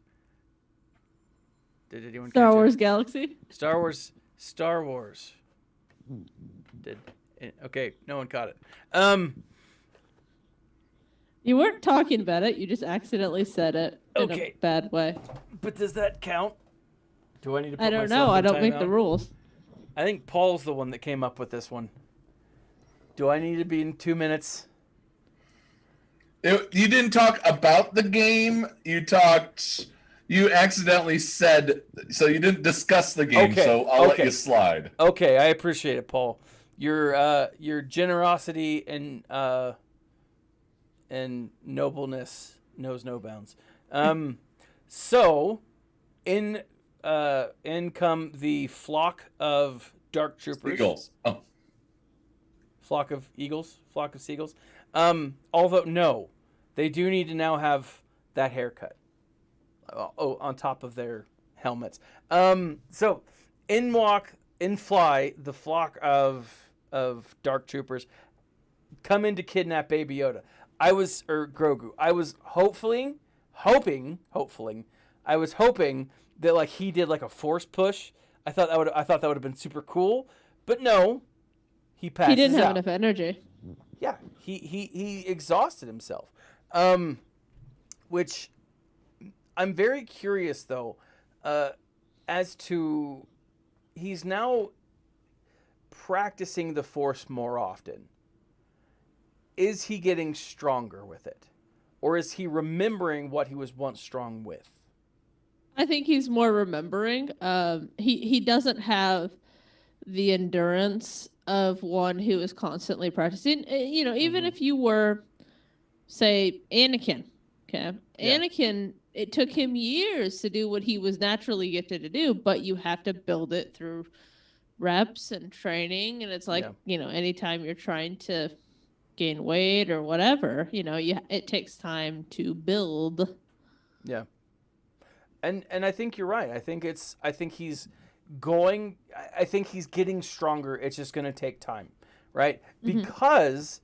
Did anyone Star catch Wars it? Galaxy. Star Wars. Okay, no one caught it. You weren't talking about it. You just accidentally said it in a bad way. But does that count? Do I need to put I don't myself know. in I don't make the timeout? rules. I think Paul's the one that came up with this one. Do I need to be in 2 minutes? You didn't talk about the game. You accidentally said, so you didn't discuss the game. Okay, So I'll let okay. you slide. Okay, I appreciate it, Paul. Your generosity and nobleness knows no bounds. So in come the flock of dark troopers. Eagles. Oh. Flock of seagulls. Although no, they do need to now have that haircut. On top of their helmets. So in fly the flock of dark troopers come in to kidnap Baby Yoda. Grogu. I was hoping that like he did like a force push. I thought that would have been super cool, but no, he passes He didn't have out. enough energy. Yeah, he exhausted himself. Which I'm very curious though, as to he's now practicing the Force more often. Is he getting stronger with it? Or is he remembering what he was once strong with? I think he's more remembering. He doesn't have the endurance of one who is constantly practicing. Even if you were, say, Anakin. Okay, Yeah. Anakin. It took him years to do what he was naturally gifted to do, but you have to build it through reps and training. And it's like, anytime you're trying to gain weight or whatever, it takes time to build. Yeah. And I think you're right. I think he's getting stronger. It's just going to take time, right? Because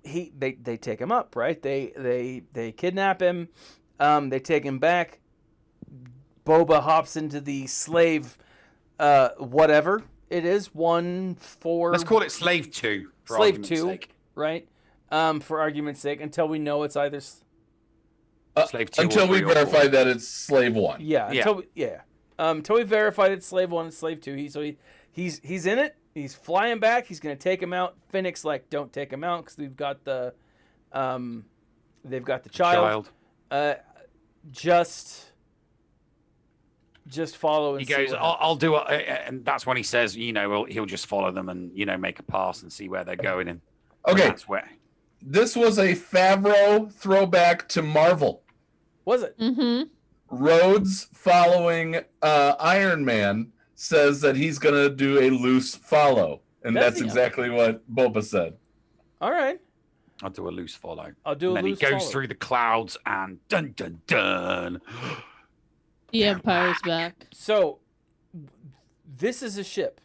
they take him up, right? They kidnap him. They take him back. Boba hops into the slave, whatever it is, 1-4. Let's call it Slave 2. For Slave argument's 2, sake. right? For argument's sake, until we know it's either. Slave 2 Until or we 3 or 4. verify that it's Slave 1. Yeah. Until we verify it's Slave 1 and Slave 2. He's in it. He's flying back. He's gonna take him out. Fennec's like, don't take him out because they've got the child. Just follow. And He goes, I'll do it, and that's when he says, he'll just follow them and make a pass and see where they're going. And Okay. that's where. This was a Favreau throwback to Marvel. Was it? Mm-hmm. Rhodes, following Iron Man, says that he's going to do a loose follow. And Does that's he? exactly what Boba said. All right. I'll do a loose follow. I'll do a and then loose he goes follow. through the clouds and dun dun dun. The Empire's back. So, this is a ship,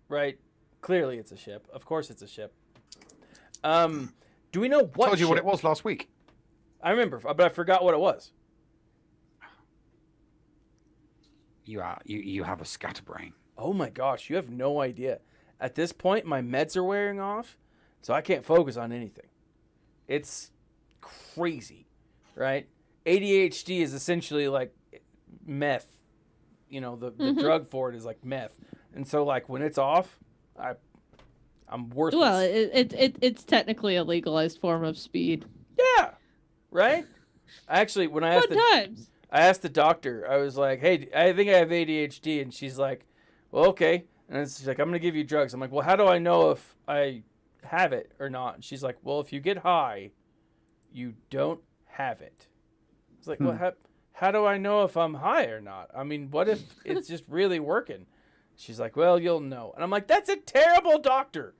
right? Clearly, it's a ship. Of course, it's a ship. Do we know what? I told you what ship? it was last week. I remember, but I forgot what it was. You have a scatterbrain. Oh my gosh, you have no idea. At this point, my meds are wearing off, so I can't focus on anything. It's crazy, right? ADHD is essentially like meth. The drug for it is like meth. And so like when it's off, I'm worthless. Well, it's technically a legalized form of speed. Yeah. Right? Actually, when I asked the doctor, I was like, "Hey, I think I have ADHD," and she's like, "Well, okay." And she's like, "I'm going to give you drugs." I'm like, "Well, how do I know if I have it or not?" And she's like, "Well, if you get high, you don't have it." It's like, "Well, how do I know if I'm high or not? I mean, what if it's just really working?" She's like, "Well, you'll know." And I'm like, "That's a terrible doctor."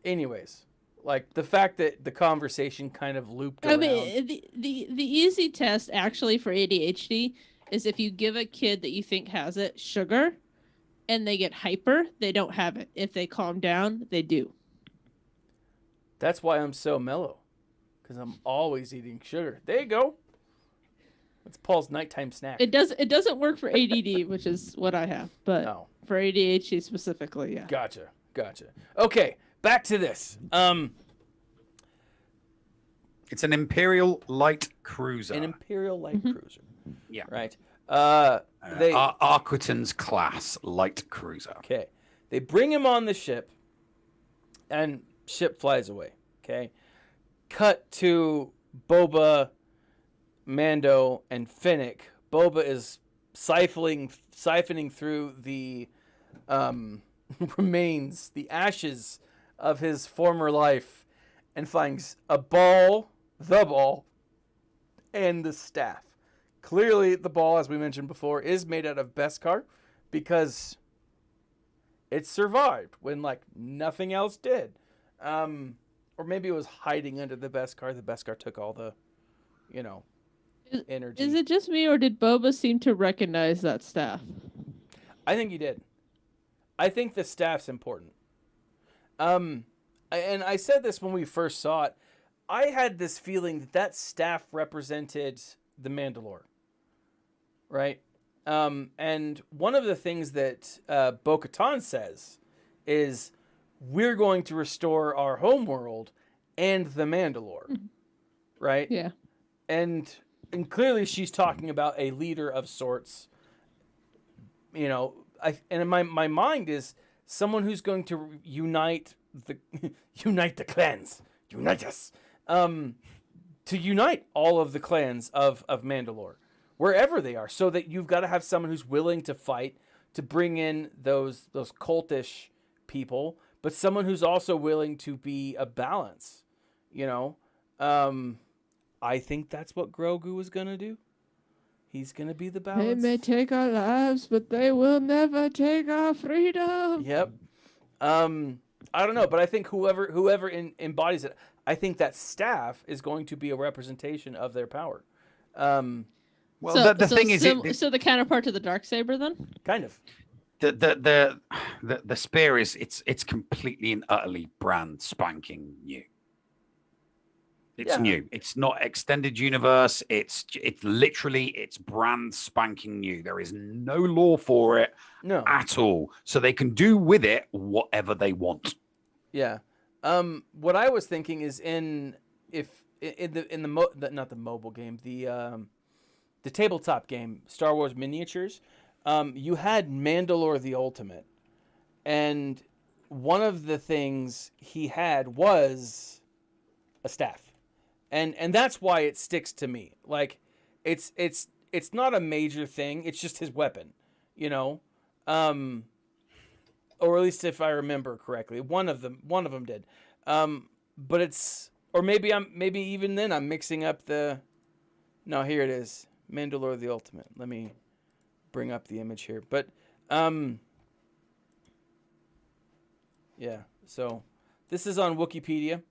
Anyways, like the fact that the conversation kind of looped around. I mean, the easy test actually for ADHD is if you give a kid that you think has it sugar and they get hyper, they don't have it. If they calm down, they do. That's why I'm so mellow. because I'm always eating sugar. There you go. That's Paul's nighttime snack. It doesn't work for ADD, which is what I have, but for ADHD specifically, yeah. Gotcha. Okay, back to this. It's an Imperial light cruiser. An Imperial light cruiser. Yeah. Right. Arquiton's class light cruiser. Okay. They bring him on the ship, and ship flies away. Okay. Cut to Boba, Mando, and Finnick. Boba is siphoning through the remains, the ashes of his former life, and finds the ball, and the staff. Clearly, the ball, as we mentioned before, is made out of Beskar because it survived when nothing else did. Or maybe it was hiding under the Beskar. The Beskar took all the, energy. Is it just me, or did Boba seem to recognize that staff? I think he did. I think the staff's important. And I said this when we first saw it. I had this feeling that staff represented the Mandalore. Right? And one of the things that Bo-Katan says is, we're going to restore our homeworld and the Mandalore. Right? Yeah. And clearly she's talking about a leader of sorts. And in my mind is someone who's going to unite the clans. Unite us. To unite all of the clans of Mandalore, wherever they are, so that you've got to have someone who's willing to fight, to bring in those cultish people, but someone who's also willing to be a balance. I think that's what Grogu is going to do. He's going to be the balance. They may take our lives, but they will never take our freedom. Yep. I don't know, but I think whoever embodies it, I think that staff is going to be a representation of their power. Well, the thing is, so the counterpart to the Darksaber, then? Kind of. The spear is it's completely and utterly brand spanking new. It's new. It's not extended universe. It's brand spanking new. There is no lore for it at all. So they can do with it whatever they want. Yeah. What I was thinking is not the mobile game, the tabletop game, Star Wars Miniatures, you had Mandalore the Ultimate, and one of the things he had was a staff. And that's why it sticks to me. It's not a major thing. It's just his weapon, or at least if I remember correctly, one of them did. But it's, or maybe even then I'm mixing up the. No, here it is, Mandalore the Ultimate. Let me bring up the image here. But yeah. So this is on Wikipedia,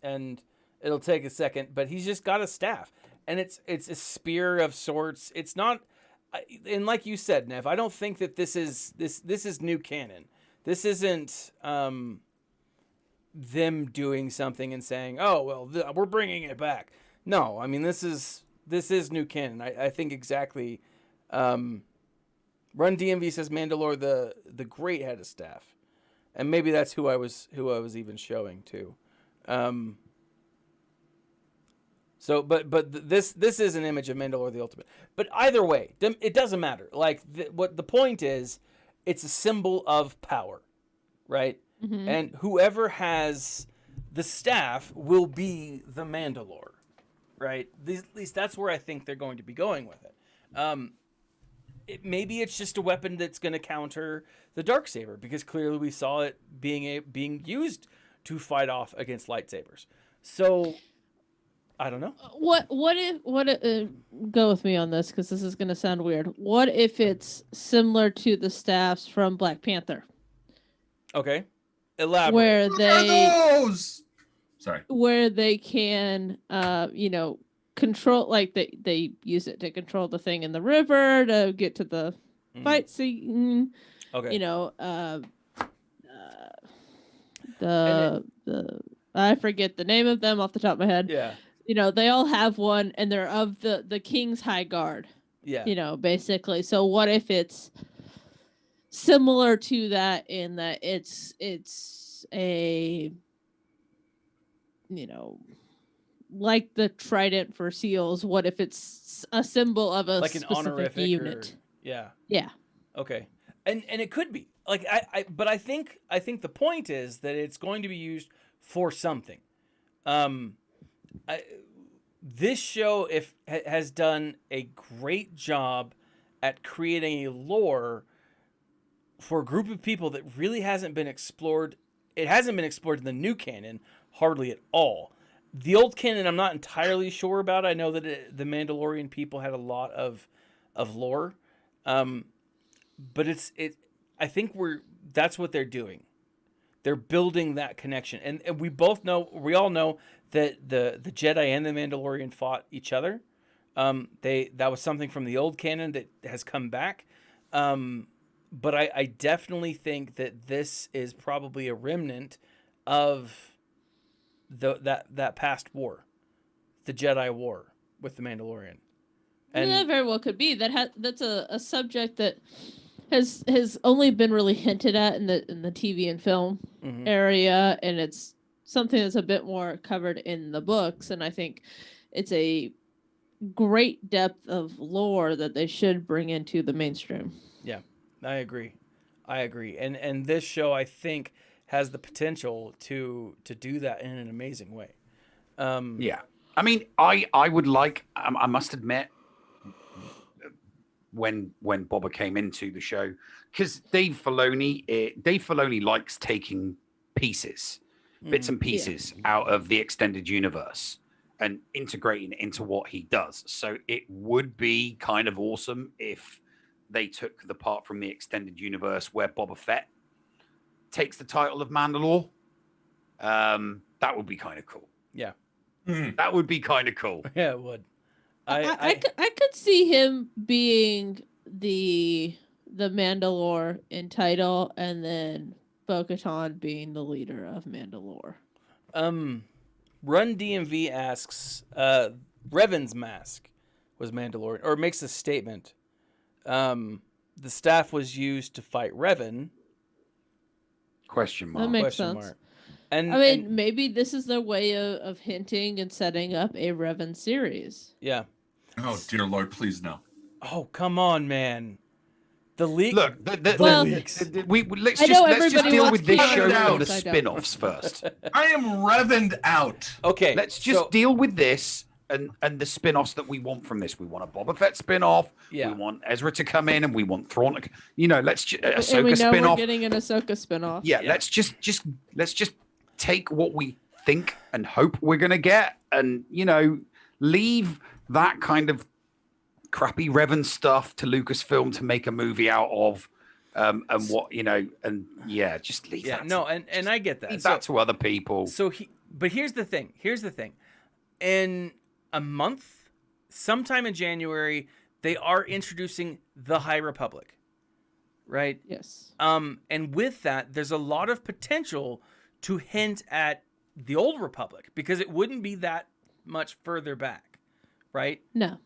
and it'll take a second, but he's just got a staff, and it's a spear of sorts. It's not, and like you said, Nev, I don't think that this is new canon. This isn't them doing something and saying, "Oh well, we're bringing it back." No, I mean this is new canon. I think exactly. Run DMV says Mandalore the Great had a staff, and maybe that's who I was even showing too. So, but this is an image of Mandalore the Ultimate. But either way, it doesn't matter. What the point is, it's a symbol of power, right? Mm-hmm. And whoever has the staff will be the Mandalore, right? At least that's where I think they're going to be going with it. Maybe it's just a weapon that's going to counter the Darksaber, because clearly we saw it being used to fight off against lightsabers. So I don't know. What if go with me on this, because this is going to sound weird. What if it's similar to the staffs from Black Panther? Okay, elaborate. Where they can, control, they use it to control the thing in the river to get to the fight scene. Okay. I forget the name of them off the top of my head. Yeah. You know, they all have one, and they're of the King's High Guard. Yeah. You know, basically. So what if it's similar to that in that it's a, you know, like the trident for SEALs? What if it's a symbol of a Like an specific honorific unit? Yeah. Yeah. Okay. And it could be. Like but I think the point is that it's going to be used for something. This show has done a great job at creating a lore for a group of people that really hasn't been explored. It hasn't been explored in the new canon hardly at all. The old canon, I'm not entirely sure about. I know that the Mandalorian people had a lot of lore, but I think that's what they're doing. They're building that connection, and we all know that the Jedi and the Mandalorian fought each other. That was something from the old canon that has come back. But I definitely think that this is probably a remnant of that past war, the Jedi War with the Mandalorian. And that very well could be. That's a subject that has only been really hinted at in the TV and film area, and it's something that's a bit more covered in the books. And I think it's a great depth of lore that they should bring into the mainstream. Yeah, I agree. And this show, I think, has the potential to do that in an amazing way. Yeah. I mean, I would like, I must admit, when Boba came into the show, because Dave Filoni likes taking bits and pieces out of the extended universe and integrating it into what he does. So it would be kind of awesome if they took the part from the extended universe where Boba Fett takes the title of Mandalore. That would be kind of cool. Yeah. That would be kind of cool. Yeah, it would. I could see him being the Mandalore in title, and then Bo-Katan being the leader of Mandalore. Run DMV asks, Revan's mask was Mandalorian, or makes a statement. The staff was used to fight Revan. Question mark. That makes sense. And I mean, maybe this is their way of hinting and setting up a Revan series. Yeah. Oh dear Lord, please no. Oh, come on, man. The leak. Look, let's just deal with this show and the spin-offs first. I am revened out. Okay. Let's just deal with this and the spin-offs that we want from this. We want a Boba Fett spin-off. Yeah. We want Ezra to come in, and we want Thrawn to, let's just Ahsoka and we know spin-off. we're getting an Ahsoka spin-off. Yeah, let's just take what we think and hope we're gonna get, and leave that kind of crappy Revan stuff to Lucasfilm to make a movie out of, and just leave that. No, and I get that. Leave that to other people. But here's the thing. In a month, sometime in January, they are introducing the High Republic, right? Yes. And with that, there's a lot of potential to hint at the Old Republic, because it wouldn't be that much further back, right? No.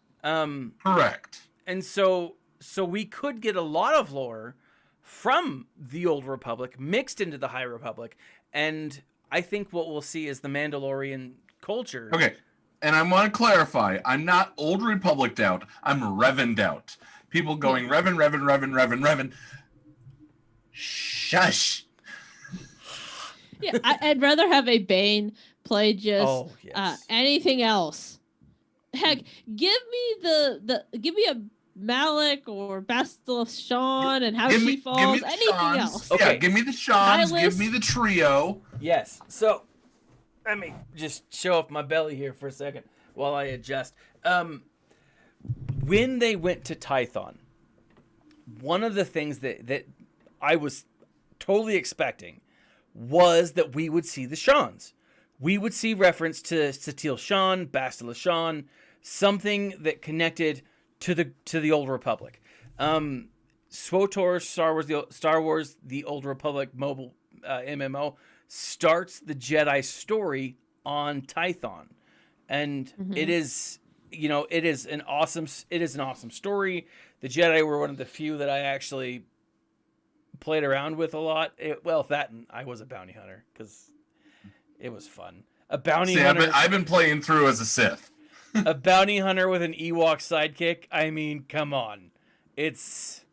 Correct. And so we could get a lot of lore from the Old Republic mixed into the High Republic, and I think what we'll see is the Mandalorian culture. Okay, and I want to clarify, I'm not Old Republic'd out, I'm Revaned out. People going Revan. Shush. Yeah, I'd rather have a Bane play just anything else. Heck, give me a Malik or Bastila Shawn and how she falls. Anything else? Okay. Yeah, give me the Shawns. Give me the trio. Yes. So let me just show off my belly here for a second while I adjust. When they went to Tython, one of the things that I was totally expecting was that we would see the Shawns. We would see reference to Satil Shan, Bastila Shan, something that connected to the Old Republic. SWTOR, Star Wars, the Old Republic mobile MMO starts the Jedi story on Tython. And it is, you know, it is an awesome story. The Jedi were one of the few that I actually played around with a lot. That and I was a bounty hunter because it was fun. A bounty hunter. I've been playing through as a Sith. A bounty hunter with an Ewok sidekick. I mean, come on. There's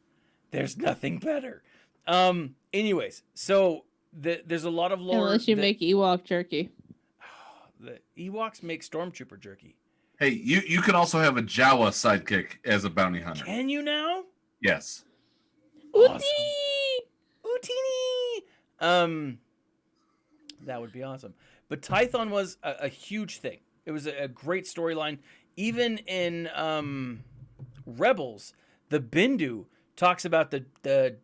nothing better. Anyways, so there's a lot of lore. Unless you make Ewok jerky. The Ewoks make stormtrooper jerky. Hey, you can also have a Jawa sidekick as a bounty hunter. Can you now? Yes. Awesome. Utini! That would be awesome. But Tython was a huge thing. It was a great storyline. Even in Rebels, the Bindu talks about the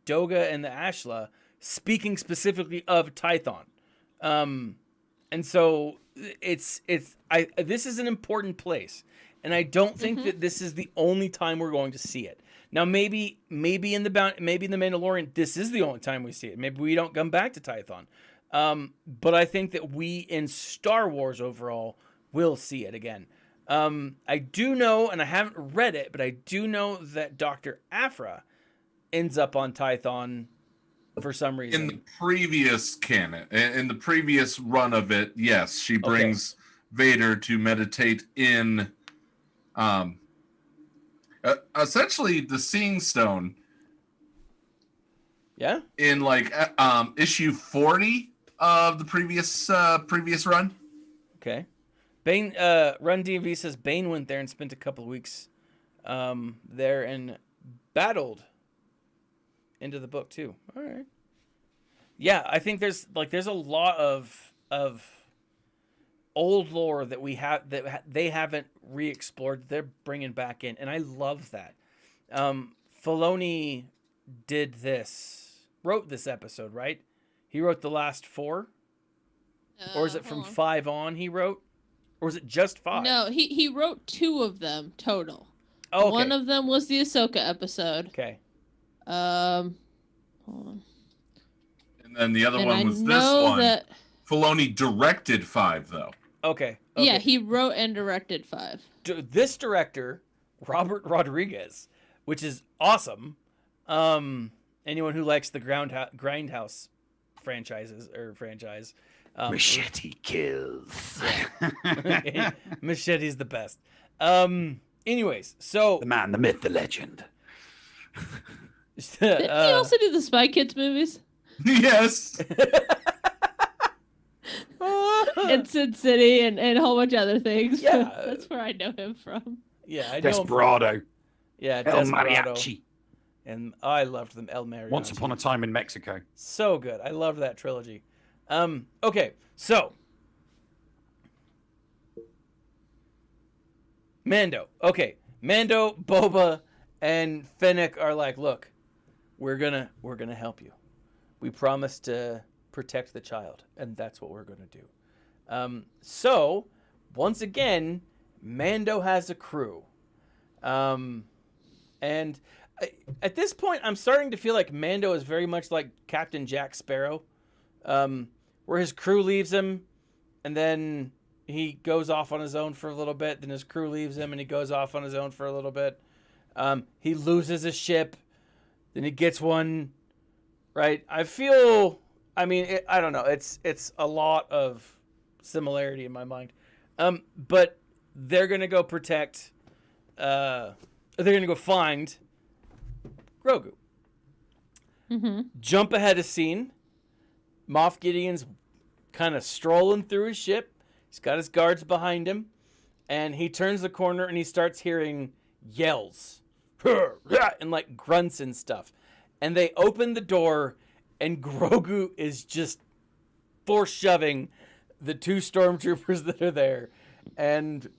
Doga and the Ashla speaking specifically of Tython. And so this is an important place. And I don't think that this is the only time we're going to see it. Now, maybe in the Mandalorian, this is the only time we see it. Maybe we don't come back to Tython. But I think that we in Star Wars overall will see it again. I do know, and I haven't read it, but I do know that Dr. Aphra ends up on Tython for some reason. In the previous canon, in the previous run of it, yes, she brings Vader to meditate in essentially the Seeing Stone. Yeah? In like issue 40 of the previous run. Okay. Bane Run DMV says Bane went there and spent a couple of weeks there and battled into the book too. All right. Yeah, I think there's a lot of old lore that we have that they haven't re-explored. They're bringing back in, and I love that. Filoni wrote this episode, right? He wrote the last 4, or is it from 5 on? He wrote, or was it just 5? No, he wrote 2 of them total. Oh, okay. One of them was the Ahsoka episode. Okay. Hold on. And then the other one was this one. Filoni directed 5, though. Okay. Yeah, he wrote and directed 5. This director, Robert Rodriguez, which is awesome. Anyone who likes the Grindhouse franchise. Machete kills. Yeah. Machete's the best. Anyways, so the man, the myth, the legend. Didn't he also do the Spy Kids movies? Yes. And Sin City and a whole bunch of other things. Yeah. That's where I know him from. Yeah, I know Desperado. Yeah, El Desperado. Mariachi. And I loved them. El Mariachi. Once Upon a Time in Mexico. So good. I loved that trilogy. Okay, so Mando. Okay, Mando, Boba, and Fennec are like, look, we're gonna help you. We promise to protect the child, and that's what we're gonna do. So once again, Mando has a crew, and at this point, I'm starting to feel like Mando is very much like Captain Jack Sparrow, where his crew leaves him, and then he goes off on his own for a little bit. Then his crew leaves him, and he goes off on his own for a little bit. He loses a ship, then he gets one. Right? I don't know. It's a lot of similarity in my mind. But they're gonna go protect. They're gonna go find Grogu. Mm-hmm. Jump ahead of scene. Moff Gideon's kind of strolling through his ship. He's got his guards behind him, and he turns the corner and he starts hearing yells and like grunts and stuff. And they open the door, and Grogu is just force shoving the 2 stormtroopers that are there, and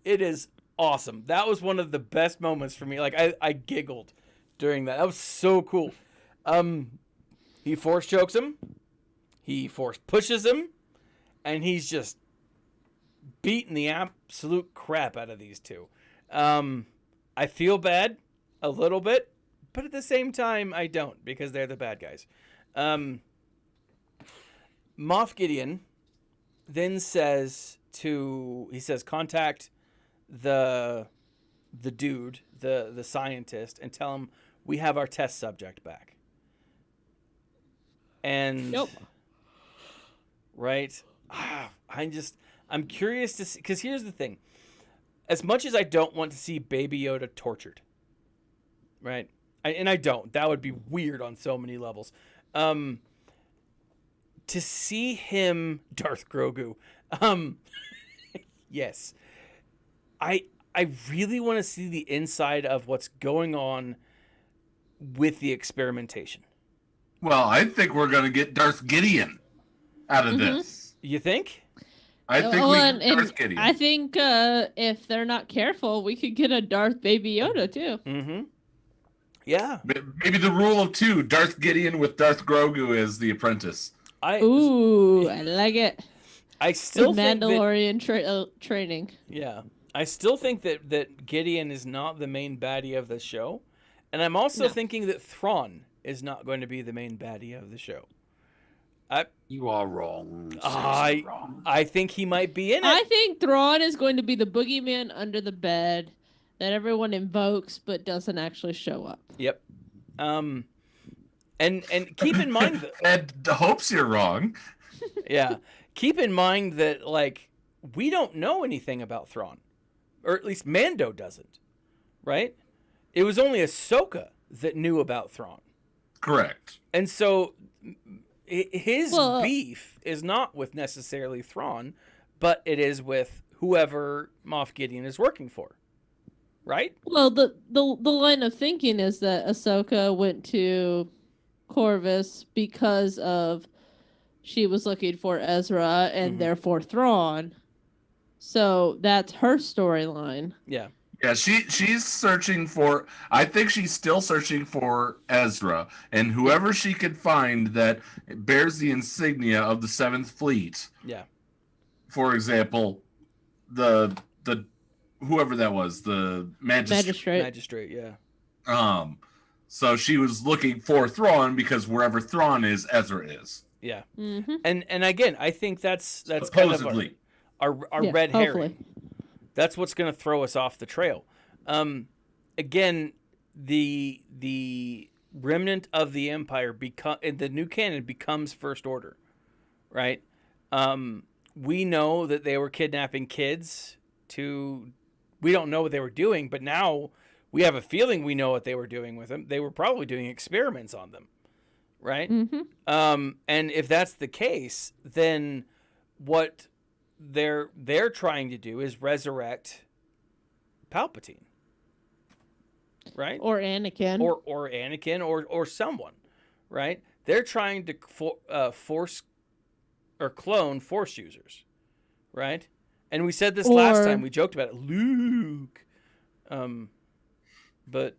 it is awesome. That was one of the best moments for me. Like I giggled during that. That was so cool. He force chokes him. He force pushes him, and he's just beating the absolute crap out of these 2. I feel bad a little bit, but at the same time, I don't, because they're the bad guys. Moff Gideon then says contact the dude, the scientist, and tell him we have our test subject back. And Nope. Right, I'm curious to see, because here's the thing: as much as I don't want to see Baby Yoda tortured, right? I don't. That would be weird on so many levels. To see him, Darth Grogu, yes, I really want to see the inside of what's going on with the experimentation. Well, I think we're going to get Darth Gideon out of this. You think? I think we get Darth Gideon. I think if they're not careful, we could get a Darth Baby Yoda too. Mm-hmm. Yeah. Maybe the rule of two: Darth Gideon with Darth Grogu as the apprentice. I like it. I still think Mandalorian training. Yeah, I still think that Gideon is not the main baddie of the show, and I'm also thinking that Thrawn is not going to be the main baddie of the show. You are wrong. I think he might be in it. I think Thrawn is going to be the boogeyman under the bed that everyone invokes but doesn't actually show up. Yep. And keep in mind that Ed hopes you're wrong. Yeah. Keep in mind that, like, we don't know anything about Thrawn. Or at least Mando doesn't. Right? It was only Ahsoka that knew about Thrawn. Correct. And so his beef is not with necessarily Thrawn, but it is with whoever Moff Gideon is working for. Right? Well, the line of thinking is that Ahsoka went to Corvus because of she was looking for Ezra and therefore Thrawn. So that's her storyline. Yeah. Yeah, she's searching for, I think she's still searching for Ezra, and whoever she could find that bears the insignia of the 7th Fleet. Yeah. For example, the whoever that was, the Magistrate, yeah. So she was looking for Thrawn because wherever Thrawn is, Ezra is. Yeah. Mm-hmm. And again, I think that's Supposedly. kind of our red herring. That's what's going to throw us off the trail. Again, the remnant of the Empire the new canon becomes First Order, right? We know that they were kidnapping kids we don't know what they were doing, but now we have a feeling we know what they were doing with them. They were probably doing experiments on them, right? Mm-hmm. And if that's the case, then what they're trying to do is resurrect Palpatine, right? Or Anakin, or Anakin, or someone, right? They're trying to force or clone Force users, right? And we said this last time. We joked about it. Luke. But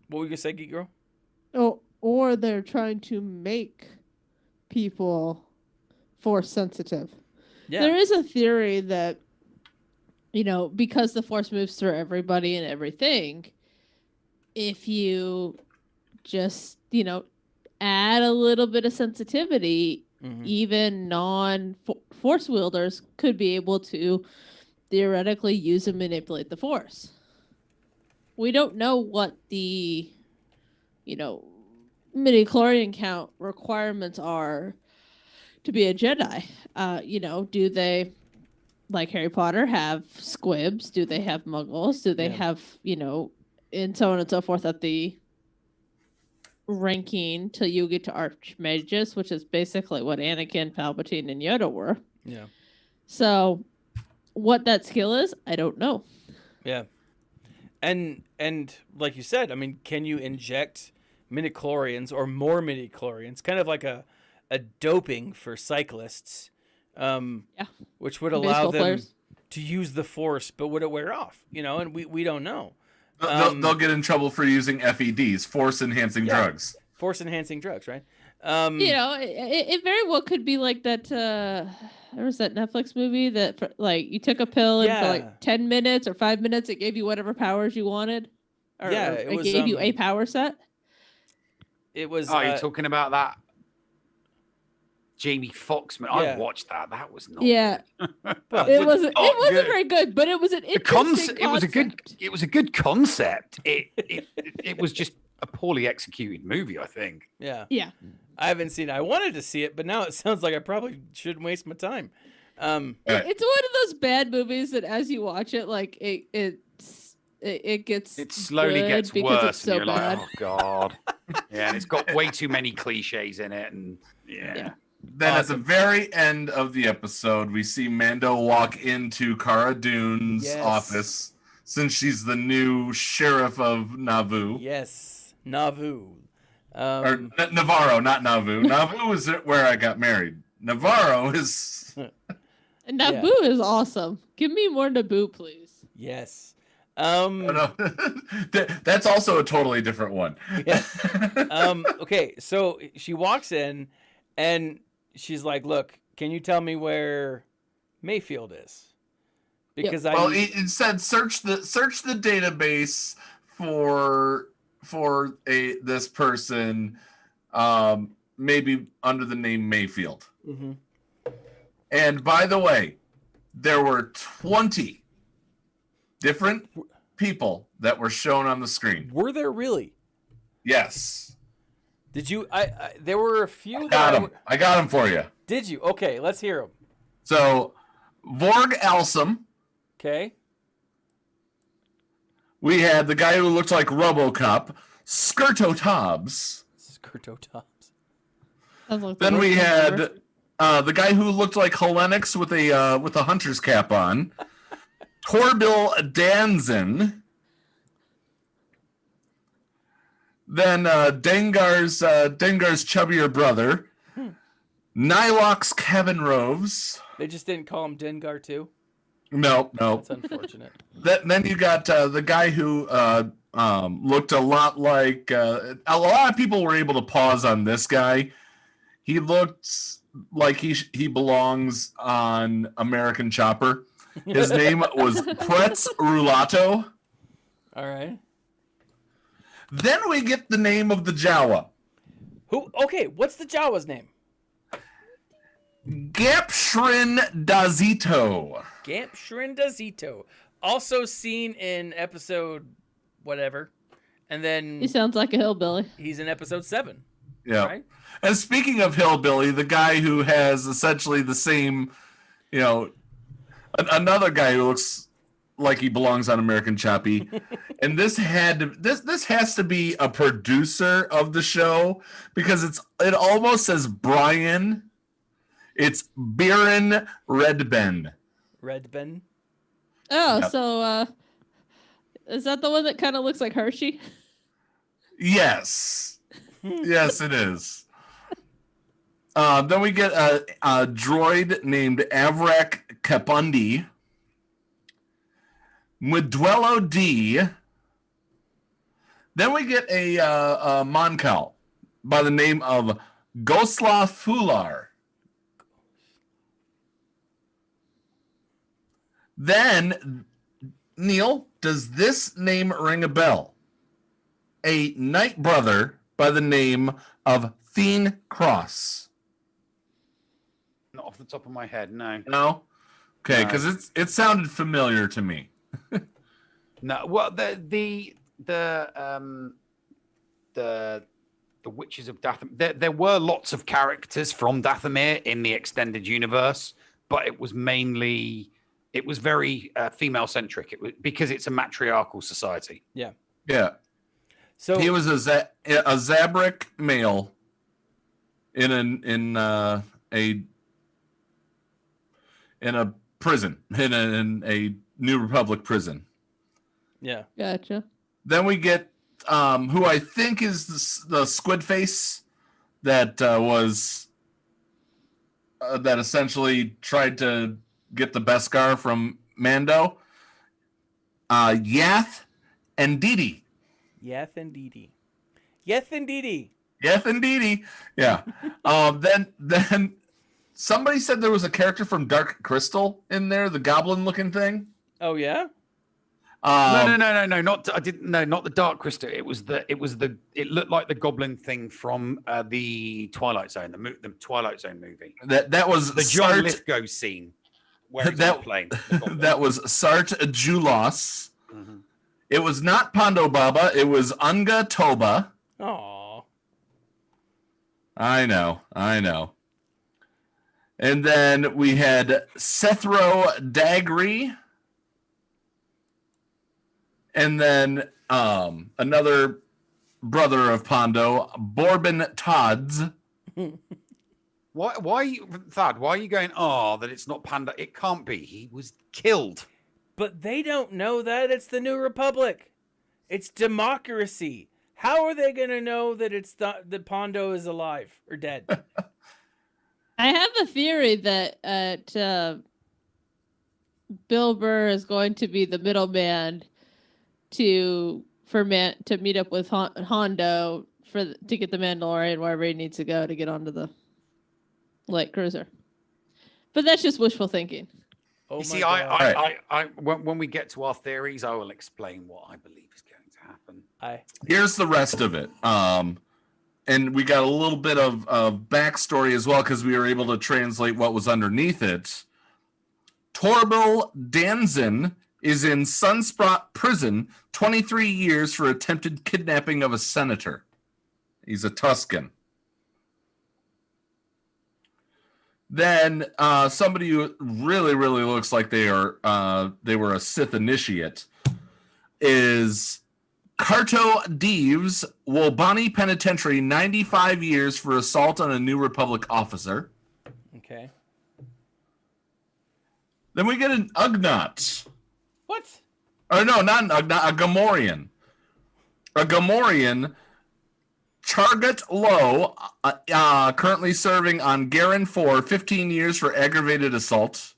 what were you gonna say, Geek Girl? Oh, or they're trying to make people Force sensitive. Yeah. There is a theory that, because the Force moves through everybody and everything, if you just, add a little bit of sensitivity, even non-Force wielders could be able to theoretically use and manipulate the Force. We don't know what the, midi-chlorian count requirements are to be a Jedi. Do they, like Harry Potter, have squibs? Do they have muggles? Do they have, and so on and so forth at the ranking till you get to Archmagus, which is basically what Anakin, Palpatine, and Yoda were. Yeah. So what that skill is, I don't know. Yeah. And like you said, I mean, can you inject midichlorians or more midichlorians? Kind of like a doping for cyclists, which would allow them to use the Force, but would it wear off? And we don't know. They'll get in trouble for using FEDs, force-enhancing drugs. Force-enhancing drugs, right? It very well could be like that. There was that Netflix movie that, you took a pill and for like 10 minutes or 5 minutes, it gave you whatever powers you wanted. Or it gave you a power set. It was. Oh, you're talking about that? Jamie Foxx. Yeah. I watched that. That was not. Yeah. Good. It wasn't good. very good, but it was an interesting It was a good concept. It was just a poorly executed movie, I think. Yeah. Yeah. I haven't seen it. I wanted to see it, but now it sounds like I probably shouldn't waste my time. It's one of those bad movies that as you watch it, like it gets It slowly good gets because worse, it's so and you're bad. like, oh god. Yeah, and it's got way too many cliches in it, and yeah. Then at the very end of the episode, we see Mando walk into Cara Dune's Yes. office since she's the new sheriff of Naboo. Yes, Nauvoo. Or Navarro, not Naboo. Naboo is where I got married. Navarro is... And Naboo is awesome. Give me more Naboo, please. Yes. Oh, no. That's also a totally different one. Yeah. Okay, so she walks in and she's like, "Look, can you tell me where Mayfield is?" Because it said search the database for this person, maybe under the name Mayfield. Mm-hmm. And by the way, there were 20 different people that were shown on the screen. Were there really? Yes. Did you? There were a few. I got them for you. Did you? Okay, let's hear them. So, Vorg Alsum. Okay. We had the guy who looked like RoboCop, Skirto Tobbs. Skirto Tobbs. Then we had the guy who looked like Helenix with a hunter's cap on, Torbil Danzen. Then Dengar's chubbier brother, Nylox Kevin Roves. They just didn't call him Dengar too. No. That's unfortunate. Then you got the guy who looked a lot like a lot of people were able to pause on this guy. He looked like he belongs on American Chopper. His name was Pretz Rulato. All right. Then we get the name of the Jawa. Who? Okay, what's the Jawa's name? Gampshrin Dazito. Gampshrin Dazito. Also seen in episode whatever. And then He sounds like a hillbilly. he's in episode 7. Yeah. Right? And speaking of hillbilly, the guy who has essentially the same, another guy who looks like he belongs on American Choppy, and this has to be a producer of the show because it almost says Brian. It's Biren Redben. Redben. Oh, Yep. so is that the one that kind of looks like Hershey? Yes. Yes, it is. Then we get a droid named Avrek Kapundi. Mudwello D. Then we get a Moncal by the name of Gosla Fular. Then, Neil, does this name ring a bell? A Night Brother by the name of Thien Cross. Not off the top of my head, no. No? Okay, because it sounded familiar to me. No, well, the Witches of Dathomir. There were lots of characters from Dathomir in the extended universe, but it was very female centric. It was because it's a matriarchal society. Yeah. Yeah. So He was a Zabrak male in a prison, in a New Republic prison. yeah. Gotcha. Then we get who I think is the squid face that was that essentially tried to get the Beskar from Mando. Yath and Didi. Yath and Didi. Yath and Didi. Yath and Didi. Yeah. Then somebody said there was a character from Dark Crystal in there, the goblin looking thing. Oh yeah. No. Not I didn't. No, not the Dark Crystal. It looked like the Goblin thing from the Twilight Zone, the Twilight Zone movie. That was the John Lithgow scene where he's on the plane. That was Sart Julos. Mm-hmm. It was not Pondo Baba. It was Unga Toba. Aww. I know. And then we had Sethro Dagri. And then another brother of Pondo, Borbin Todds. Why are you, Thad? Why are you going? Oh, that it's not Panda. It can't be. He was killed. But they don't know that it's the New Republic. It's democracy. How are they going to know that it's that Pondo is alive or dead? I have a theory that Bill Burr is going to be the middleman to meet up with Hondo to get the Mandalorian wherever he needs to go to get onto the light cruiser. But that's just wishful thinking. Oh, you see, I when we get to our theories, I will explain what I believe is going to happen. Here's the rest of it. And we got a little bit of backstory as well because we were able to translate what was underneath it. Torbil Danzin is in Sunsprot Prison 23 years for attempted kidnapping of a senator. He's a Tusken. Then somebody who really, really looks like they were a Sith initiate is Carto Deves, Wolbani Penitentiary, 95 years for assault on a New Republic officer. Okay. Then we get an Ugnaught. What? Oh, no, not an Ugnaught, a Gamorrean. A Gamorrean, Chargat Low, currently serving on Garen 4, 15 years for aggravated assault.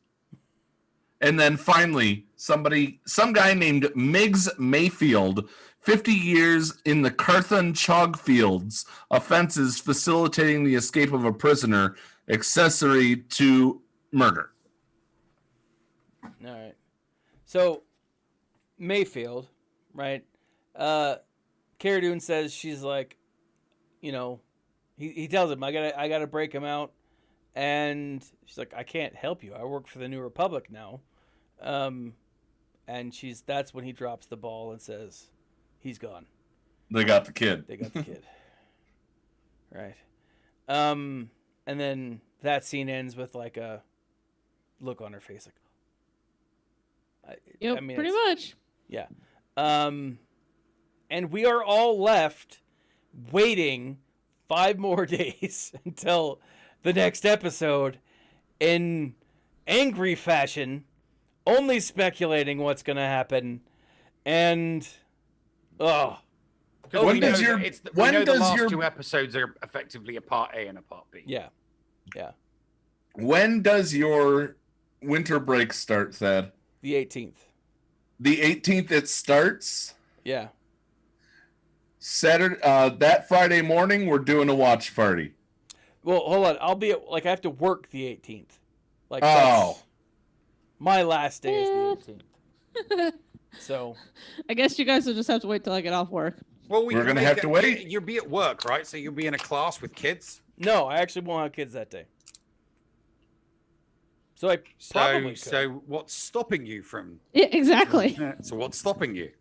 And then finally, some guy named Miggs Mayfield, 50 years in the Carthan Chog Fields, offenses facilitating the escape of a prisoner, accessory to murder. All right. So, Mayfield, right? Cara Dune says she's like, you know, he tells him, I gotta break him out. And she's like, I can't help you. I work for the New Republic now. And that's when he drops the ball and says, he's gone. They got the kid. Right. And then that scene ends with like a look on her face, like, Yep, pretty much. Yeah. And we are all left waiting 5 more days until the next episode in angry fashion, only speculating what's going to happen. And, the last 2 episodes are effectively a part A and a part B. Yeah. When does your winter break start, Thad? The 18th. The 18th it starts? Yeah. Saturday, that Friday morning, we're doing a watch party. Well, hold on. I'll be I have to work the 18th. That's my last day is the 18th. So, I guess you guys will just have to wait till I get off work. Well, we're going to have to wait. You'll be at work, right? So you'll be in a class with kids? No, I actually won't have kids that day. So I probably could. So what's stopping you from... Yeah, exactly. So what's stopping you?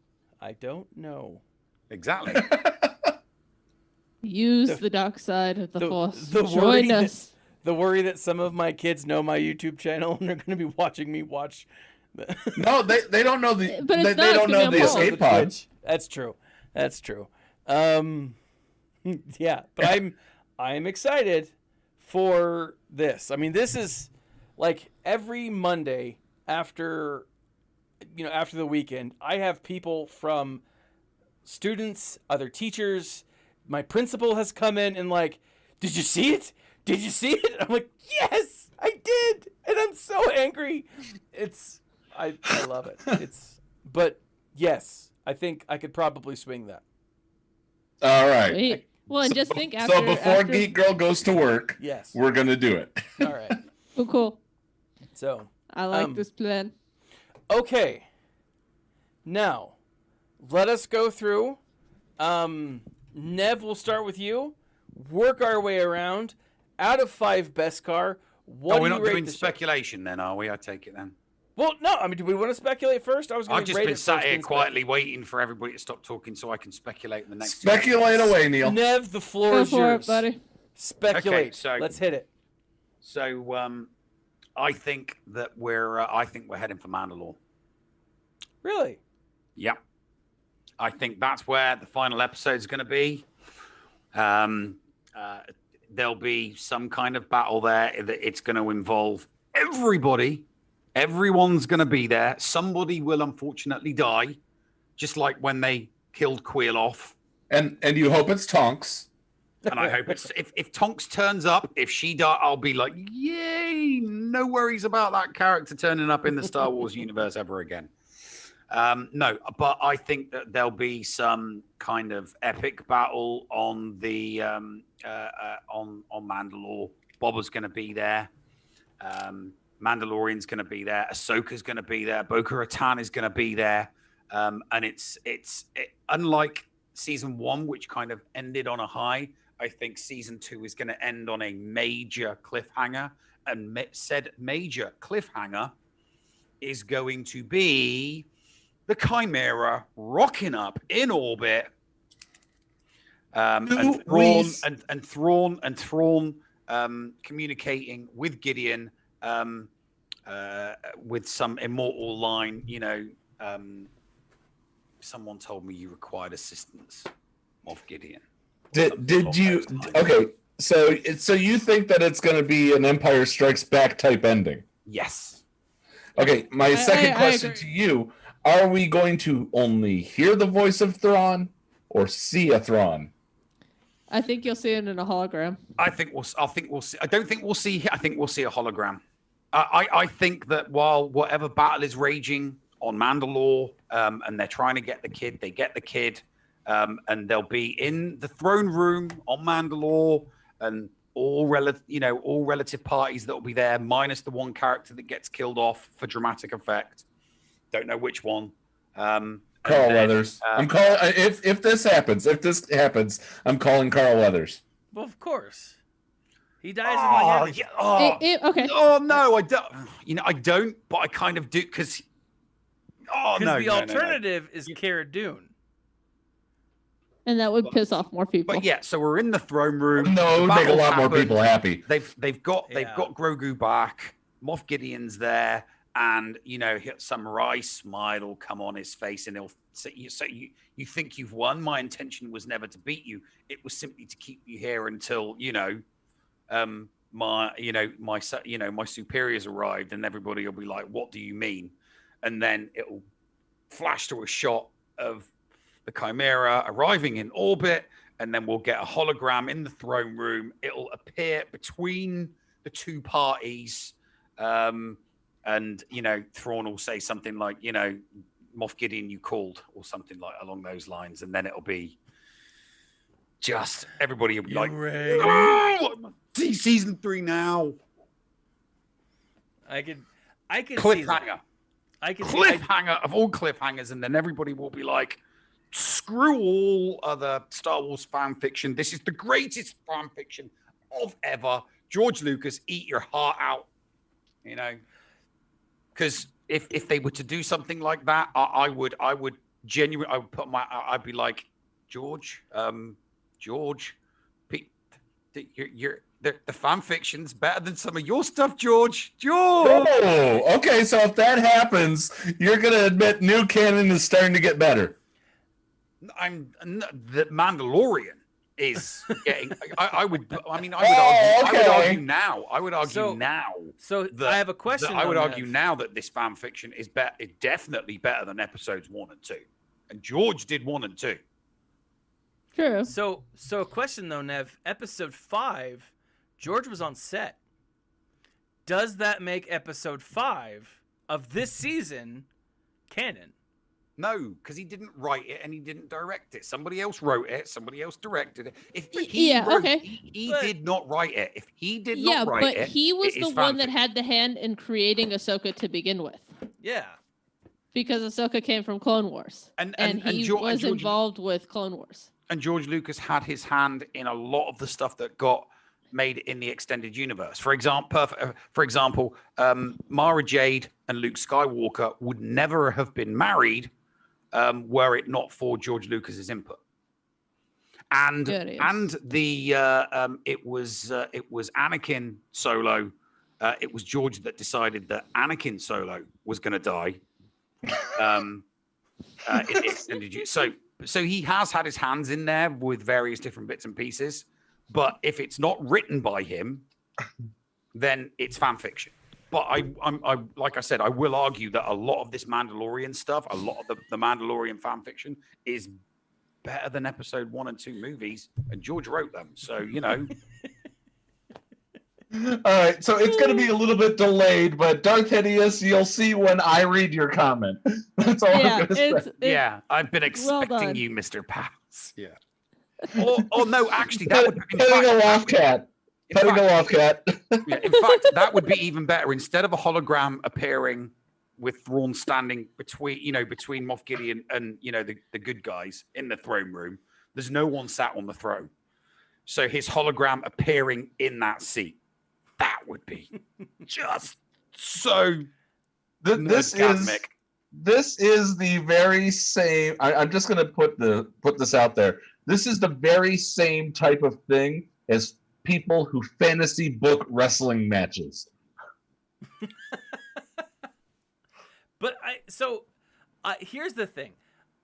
I don't know. Exactly. Use the dark side of the Force. Join us. The worry that some of my kids know my YouTube channel and they're going to be watching me watch. No, they don't know the. They don't know the escape pod. That's true. Yeah, but I'm excited for this. I mean, this is like every Monday after the weekend, I have people from students, other teachers. My principal has come in and like, did you see it? Did you see it? I'm like, yes, I did, and I'm so angry. I love it. But yes, I think I could probably swing that. All right. Sweet. Well, and just think after. So before Geek Girl goes to work, yes, we're gonna do it. All right. Oh, cool. So I like this plan. Okay. Now, let us go through. Nev, we'll start with you. Work our way around. Out of 5 Beskar, what do we're you not rate doing the show? speculation then, are we? I take it then. Well, no. I mean, do we want to speculate first? I was going I've to just rate been it sat first, here then quietly waiting for everybody to stop talking so I can speculate in the next. Speculate away, Neil. Nev, the floor Go is for yours. it, buddy. Speculate. Okay, so- Let's hit it. So, I think that we're heading for Mandalore. Really? Yeah. I think that's where the final episode is going to be. There'll be some kind of battle there. It's going to involve everybody. Everyone's going to be there. Somebody will unfortunately die, just like when they killed Queel off. And you hope it's Tonks. And I hope it's if Tonks turns up, if she dies, I'll be like, yay! No worries about that character turning up in the Star Wars universe ever again. No, but I think that there'll be some kind of epic battle on the on Mandalore. Boba's going to be there. Mandalorian's going to be there. Ahsoka's going to be there. Bo-Katan is going to be there. And it's unlike season 1, which kind of ended on a high. I think season 2 is going to end on a major cliffhanger, and said major cliffhanger is going to be the Chimera rocking up in orbit, and Thrawn communicating with Gideon with some immortal line. You know, someone told me you required assistance, Moff Gideon. Did you? Okay, so you think that it's going to be an Empire Strikes Back type ending? Yes. Okay, my second question agree. to you: are we going to only hear the voice of Thrawn or see a Thrawn? I think you'll see it in a hologram. I think we'll see. I don't think we'll see. I think we'll see a hologram. I think that while whatever battle is raging on Mandalore, and they're trying to get the kid, they get the kid, and they'll be in the throne room on Mandalore, and all relative parties that will be there, minus the one character that gets killed off for dramatic effect. Don't know which one. Carl Weathers. I'm calling if this happens, I'm calling Carl Weathers. Well, of course. He dies in Miami. Yeah, Okay. Oh no, I don't. I don't, but I kind of do because. Oh no. The alternative is Cara Dune. And that would piss off more people. But yeah, so we're in the throne room. No, it would make a lot more people happy. They've got Grogu back. Moff Gideon's there, and some wry smile will come on his face, and he'll say, "You think you've won? My intention was never to beat you. It was simply to keep you here until my superiors arrived." And everybody will be like, "What do you mean?" And then it'll flash to a shot of the Chimera arriving in orbit, and then we'll get a hologram in the throne room. It'll appear between the two parties, and Thrawn will say something like, "Moff Gideon, you called," or something like along those lines, and then it'll be just everybody will be like, "Oh, see season 3 now." I could Cliffhanger. see that. I can Cliffhanger of all cliffhangers, and then everybody will be like, screw all other Star Wars fan fiction. This is the greatest fan fiction of ever. George Lucas, eat your heart out. Because if they were to do something like that, I would genuinely, I'd be like, George, the fan fiction's better than some of your stuff, George. Oh, okay. So if that happens, you're going to admit new canon is starting to get better. The Mandalorian is getting. I would argue now. So I have a question. I would argue now that this fan fiction is definitely better than episodes 1 and 2, and George did 1 and 2. True. So a question though, Nev. Episode 5, George was on set. Does that make episode 5 of this season canon? No, because he didn't write it and he didn't direct it. Somebody else wrote it. Somebody else directed it. He did not write it. If he did not write it, he was the one that had the hand in creating Ahsoka to begin with. Yeah. because Ahsoka came from Clone Wars, and he was involved with Clone Wars. And George Lucas had his hand in a lot of the stuff that got made in the extended universe. For example, Mara Jade and Luke Skywalker would never have been married were it not for George Lucas's input. And it was Anakin Solo. It was George that decided that Anakin Solo was going to die. So he has had his hands in there with various different bits and pieces. But if it's not written by him, then it's fan fiction. But I like I said, I will argue that a lot of this Mandalorian stuff, a lot of the Mandalorian fan fiction is better than episode 1 and 2 movies, and George wrote them. So, you know. All right, so it's going to be a little bit delayed, but Darth Hideous, you'll see when I read your comment. That's all I'm going to say. Yeah, I've been expecting you, Mr. Pass. Yeah. Oh no, actually, that would be petting a loft cat. In fact, that would be even better. Instead of a hologram appearing with Thrawn standing between Moff Gideon and the good guys in the throne room, there's no one sat on the throne. So his hologram appearing in that seat, that would be just so. This is the very same. I'm just going to put this out there. This is the very same type of thing as people who fantasy book wrestling matches. But here's the thing.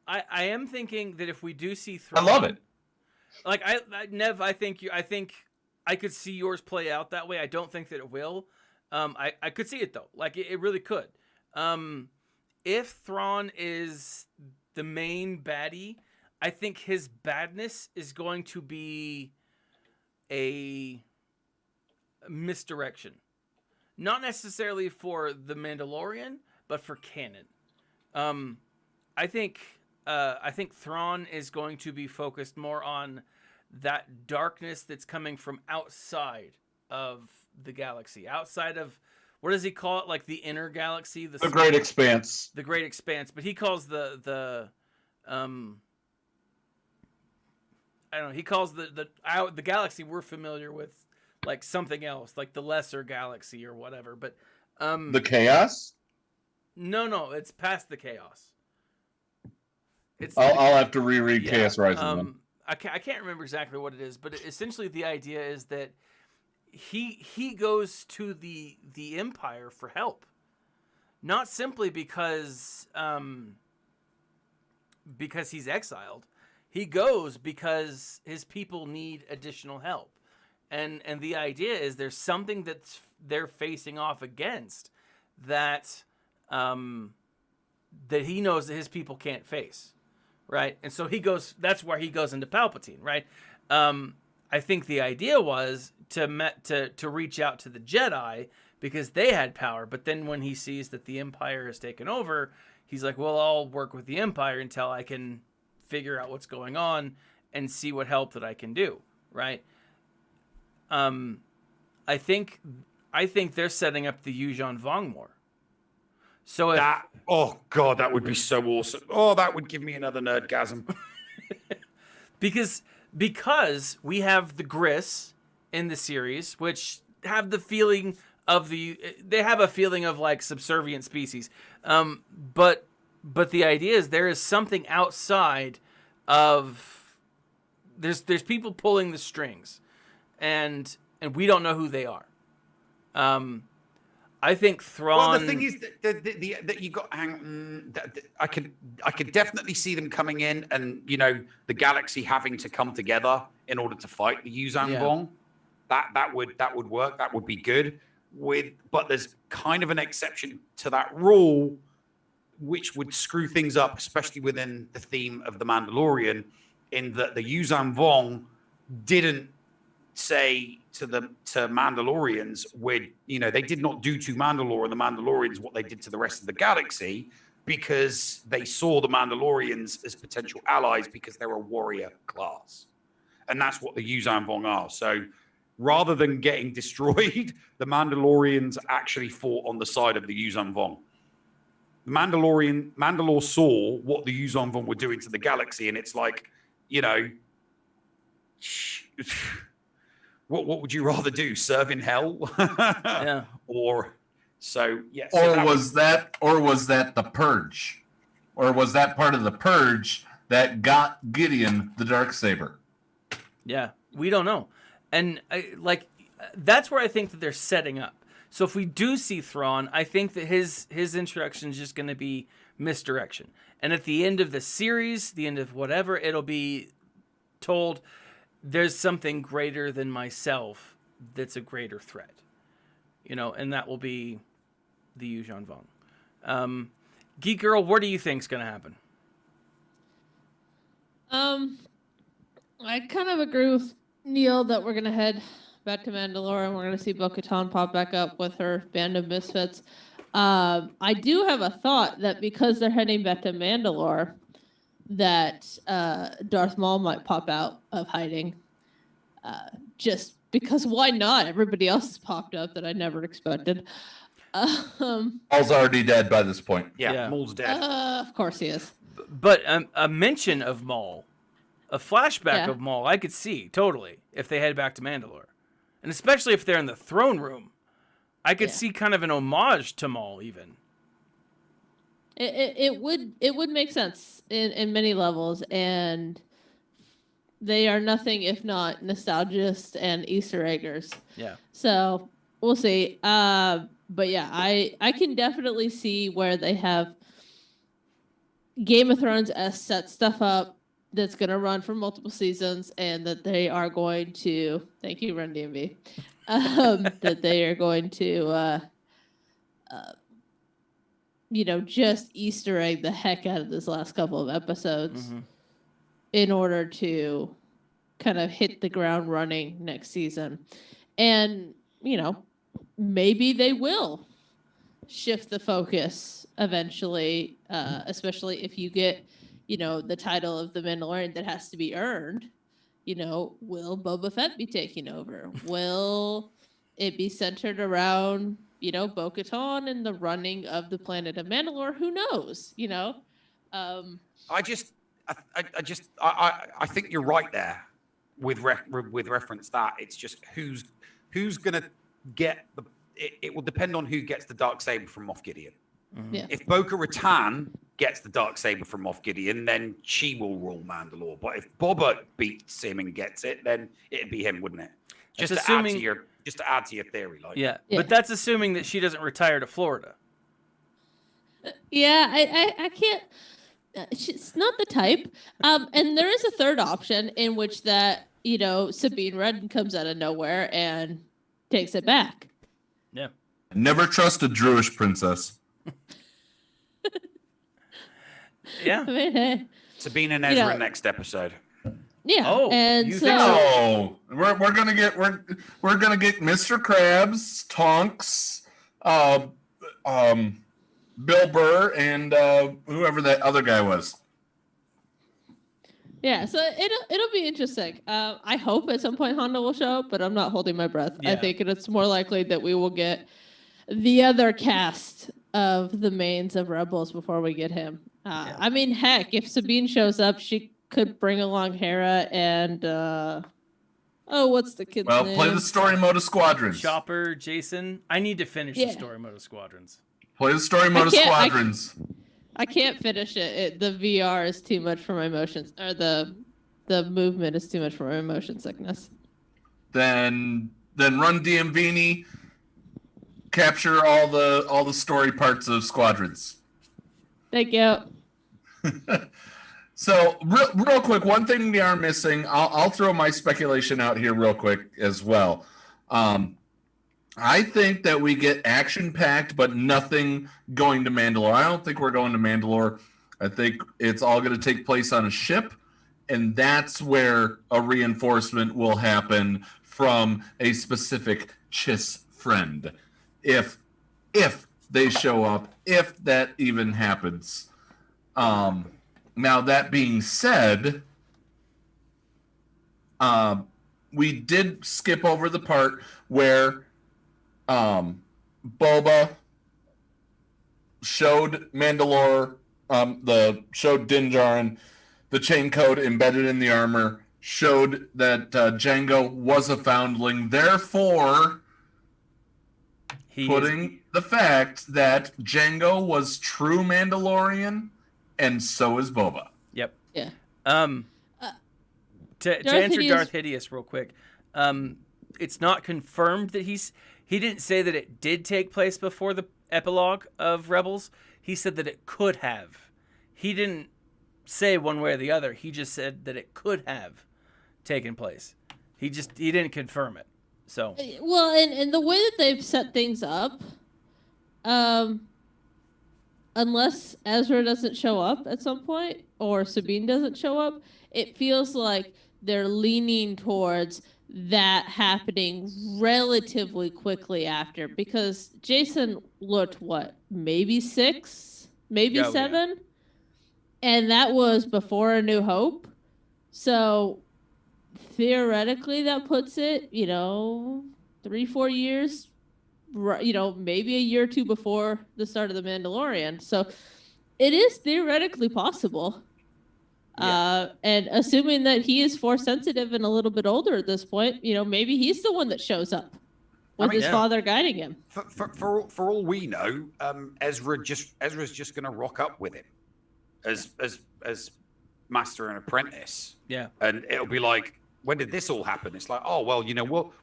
I am thinking that if we do see Thrawn, I love it. Like Nev, I think I could see yours play out that way. I don't think that it will. I could see it though. Like it really could. If Thrawn is the main baddie, I think his badness is going to be a misdirection. Not necessarily for The Mandalorian, but for canon. I think Thrawn is going to be focused more on that darkness that's coming from outside of the galaxy. Outside of, what does he call it? Like the inner galaxy? The Great Expanse. The Great Expanse. But he calls the I don't know. He calls the galaxy we're familiar with like something else, like the lesser galaxy or whatever. But the chaos? No, it's past the chaos. I'll have to reread Chaos Rising. Then. I can't remember exactly what it is, but essentially the idea is that he goes to the Empire for help, not simply because he's exiled. He goes because his people need additional help. And the idea is there's something that they're facing off against that he knows that his people can't face, right? And so he goes. That's where he goes into Palpatine, right? I think the idea was to reach out to the Jedi because they had power. But then when he sees that the Empire has taken over, he's like, well, I'll work with the Empire until I can figure out what's going on and see what help that I can do, right? I think they're setting up the Yuuzhan Vong more. So if that would be so awesome. Oh, that would give me another nerdgasm. because we have the Gris in the series, which have the feeling of they have a feeling of like subservient species. But the idea is there is something outside of there's people pulling the strings, and we don't know who they are. I think Thrawn. Well, the thing is that you got. I could definitely see them coming in, and the galaxy having to come together in order to fight the Yuuzhan Vong. That would work. That would be good. But there's kind of an exception to that rule, which would screw things up, especially within the theme of The Mandalorian, in that the Yuuzhan Vong didn't say to Mandalorians they did not do to Mandalore and the Mandalorians what they did to the rest of the galaxy, because they saw the Mandalorians as potential allies because they're a warrior class. And that's what the Yuuzhan Vong are. So rather than getting destroyed, the Mandalorians actually fought on the side of the Yuuzhan Vong. Mandalore saw what the Yuuzhan Vong were doing to the galaxy, and it's like, you know, what would you rather do? Serve in hell? Yeah. Or so yeah. Or was that the purge? Or was that part of the purge that got Gideon the Darksaber? Yeah, we don't know. And that's where I think that they're setting up. So if we do see Thrawn, I think that his introduction is just going to be misdirection. And at the end of the series, the end of whatever, it'll be told there's something greater than myself that's a greater threat. You know, and that will be the Yuuzhan Vong. Geek Girl, what do you think's going to happen? I kind of agree with Neil that we're going to head back to Mandalore and we're going to see Bo-Katan pop back up with her band of misfits. I do have a thought that because they're heading back to Mandalore, that Darth Maul might pop out of hiding. Just because why not? Everybody else has popped up that I never expected. Maul's already dead by this point. Yeah. Maul's dead. Of course he is. But a mention of Maul, a flashback of Maul, I could see totally if they head back to Mandalore. And especially if they're in the throne room, I could see kind of an homage to Maul even. It would make sense in many levels, and they are nothing if not nostalgists and Easter eggers. Yeah. So we'll see. But yeah, I can definitely see where they have Game of Thrones set stuff up that's going to run for multiple seasons, and that they are going to, thank you, Run DMV, that they are going to, just Easter egg the heck out of this last couple of episodes in order to kind of hit the ground running next season. And, maybe they will shift the focus eventually, especially if you get, the title of the Mandalorian that has to be earned. Will Boba Fett be taking over? Will it be centered around, Bo-Katan and the running of the planet of Mandalore? Who knows? I think you're right there with reference that it's just who's gonna get the. It will depend on who gets the Darksaber from Moff Gideon. Yeah. If Bo-Katan gets the Darksaber from Moff Gideon, then she will rule Mandalore. But if Boba beats him and gets it, then it'd be him, wouldn't it? Just to add to your theory, like. Yeah, but that's assuming that she doesn't retire to Florida. Yeah, I can't. She's not the type. And there is a third option in which that Sabine Wren comes out of nowhere and takes it back. Yeah. Never trust a Druish princess. Yeah. I mean, hey, Sabine and Ezra next episode. Yeah. Oh, and you so think so? We're gonna get Mr. Krabs, Tonks, Bill Burr, and whoever that other guy was. Yeah, so it'll be interesting. I hope at some point Honda will show up, but I'm not holding my breath. Yeah. I think it's more likely that we will get the other cast of the mains of Rebels before we get him. I mean, heck, if Sabine shows up, she could bring along Hera and what's the kid's name? Well, play the story mode of Squadrons. Chopper, Jason. I need to finish the story mode of Squadrons. Play the story mode of Squadrons. I can't finish it. The VR is too much for my motions, or the movement is too much for my motion sickness. Then run DMVini, capture all the story parts of Squadrons. Thank you. So real quick, one thing we are missing. I'll throw my speculation out here real quick as well. I think that we get action-packed, but nothing going to Mandalore. I don't think we're going to Mandalore. I think it's all going to take place on a ship, and that's where a reinforcement will happen from a specific Chiss friend. If they show up, if that even happens. Now, that being said, we did skip over the part where Boba showed Mandalore, showed Din Djarin, the chain code embedded in the armor, showed that Jango was a foundling, therefore putting the fact that Jango was true Mandalorian, and so is Boba. Yep. Yeah. To answer Darth Hideous real quick, it's not confirmed that he didn't say that it did take place before the epilogue of Rebels. He said that it could have. He didn't say one way or the other. He just said that it could have taken place. He didn't confirm it. So well, and the way that they've set things up, unless Ezra doesn't show up at some point or Sabine doesn't show up, it feels like they're leaning towards that happening relatively quickly after, because Jason looked maybe 6, maybe 7, yeah. And that was before A New Hope. So theoretically that puts it, 3-4 years, maybe a year or two before the start of The Mandalorian. So it is theoretically possible. Yeah. And assuming that he is Force sensitive and a little bit older at this point, maybe he's the one that shows up with his father guiding him. For all we know, Ezra's just going to rock up with him as master and apprentice. Yeah. And it'll be like, when did this all happen? It's like, oh well,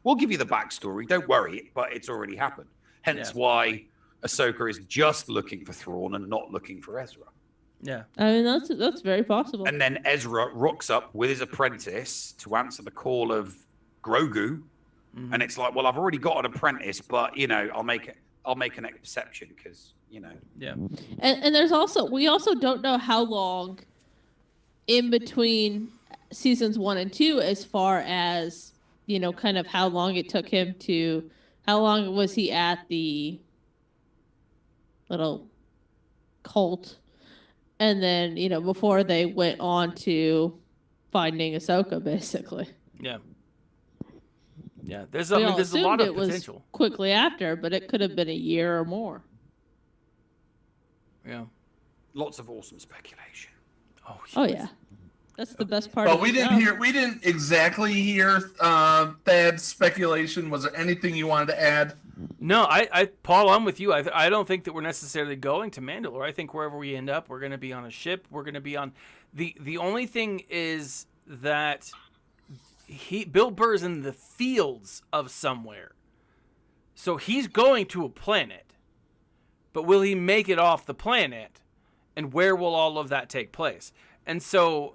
we'll give you the backstory. Don't worry, but it's already happened. Hence why Ahsoka is just looking for Thrawn and not looking for Ezra. Yeah, I mean that's very possible. And then Ezra rocks up with his apprentice to answer the call of Grogu, and it's like, well, I've already got an apprentice, but I'll make an exception because Yeah. And we also don't know how long in between seasons 1 and 2, as far as kind of how long it took him to, how long was he at the little cult. And then, before they went on to finding Ahsoka, basically. Yeah. Yeah. There's a lot of potential. Was quickly after, but it could have been a year or more. Yeah. Lots of awesome speculation. Oh yeah. That's the best part. But we didn't exactly hear Thad's speculation. Was there anything you wanted to add? No, Paul, I'm with you. I don't think that we're necessarily going to Mandalore. I think wherever we end up, we're going to be on a ship. We're going to be on the only thing is that Bill Burr's in the fields of somewhere. So he's going to a planet. But will he make it off the planet? And where will all of that take place? And so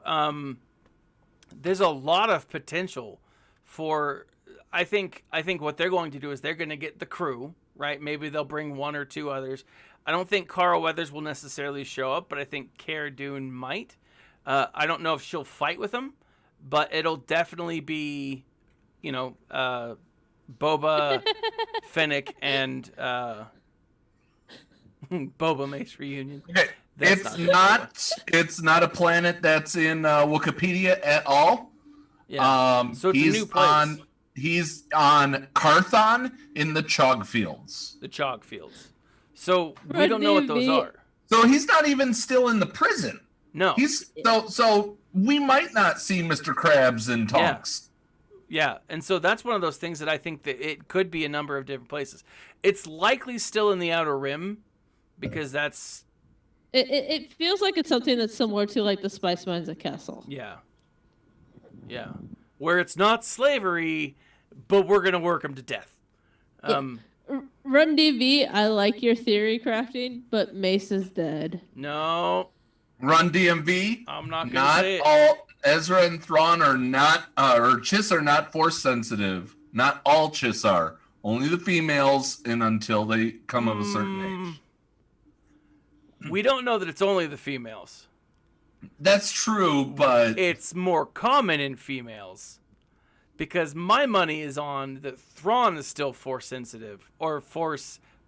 there's a lot of potential for. I think what they're going to do is they're going to get the crew, right? Maybe they'll bring 1 or 2 others. I don't think Carl Weathers will necessarily show up, but I think Cara Dune might. I don't know if she'll fight with them, but it'll definitely be, Boba, Fennec, and Boba Mace reunion. Okay. It's not a planet that's in Wikipedia at all. Yeah. So it's a new place. He's on Carthon in the Chog Fields. The Chog Fields. So we don't know what those are. So he's not even still in the prison. No. So we might not see Mr. Krabs in Tonks. Yeah. And so that's one of those things that I think that it could be a number of different places. It's likely still in the Outer Rim because that's. It feels like it's something that's similar to like the Spice Mines at Kessel. Yeah. Yeah. Where it's not slavery, but we're going to work them to death. Run DV, I like your theory crafting, but Mace is dead. No. Run DMV. I'm not going to say it. Not all Ezra and Thrawn are not, or Chiss are not Force sensitive. Not all Chiss are. Only the females, and until they come of a certain age. We don't know that it's only the females. That's true, but it's more common in females. Because my money is on that Thrawn is still Force sensitive, or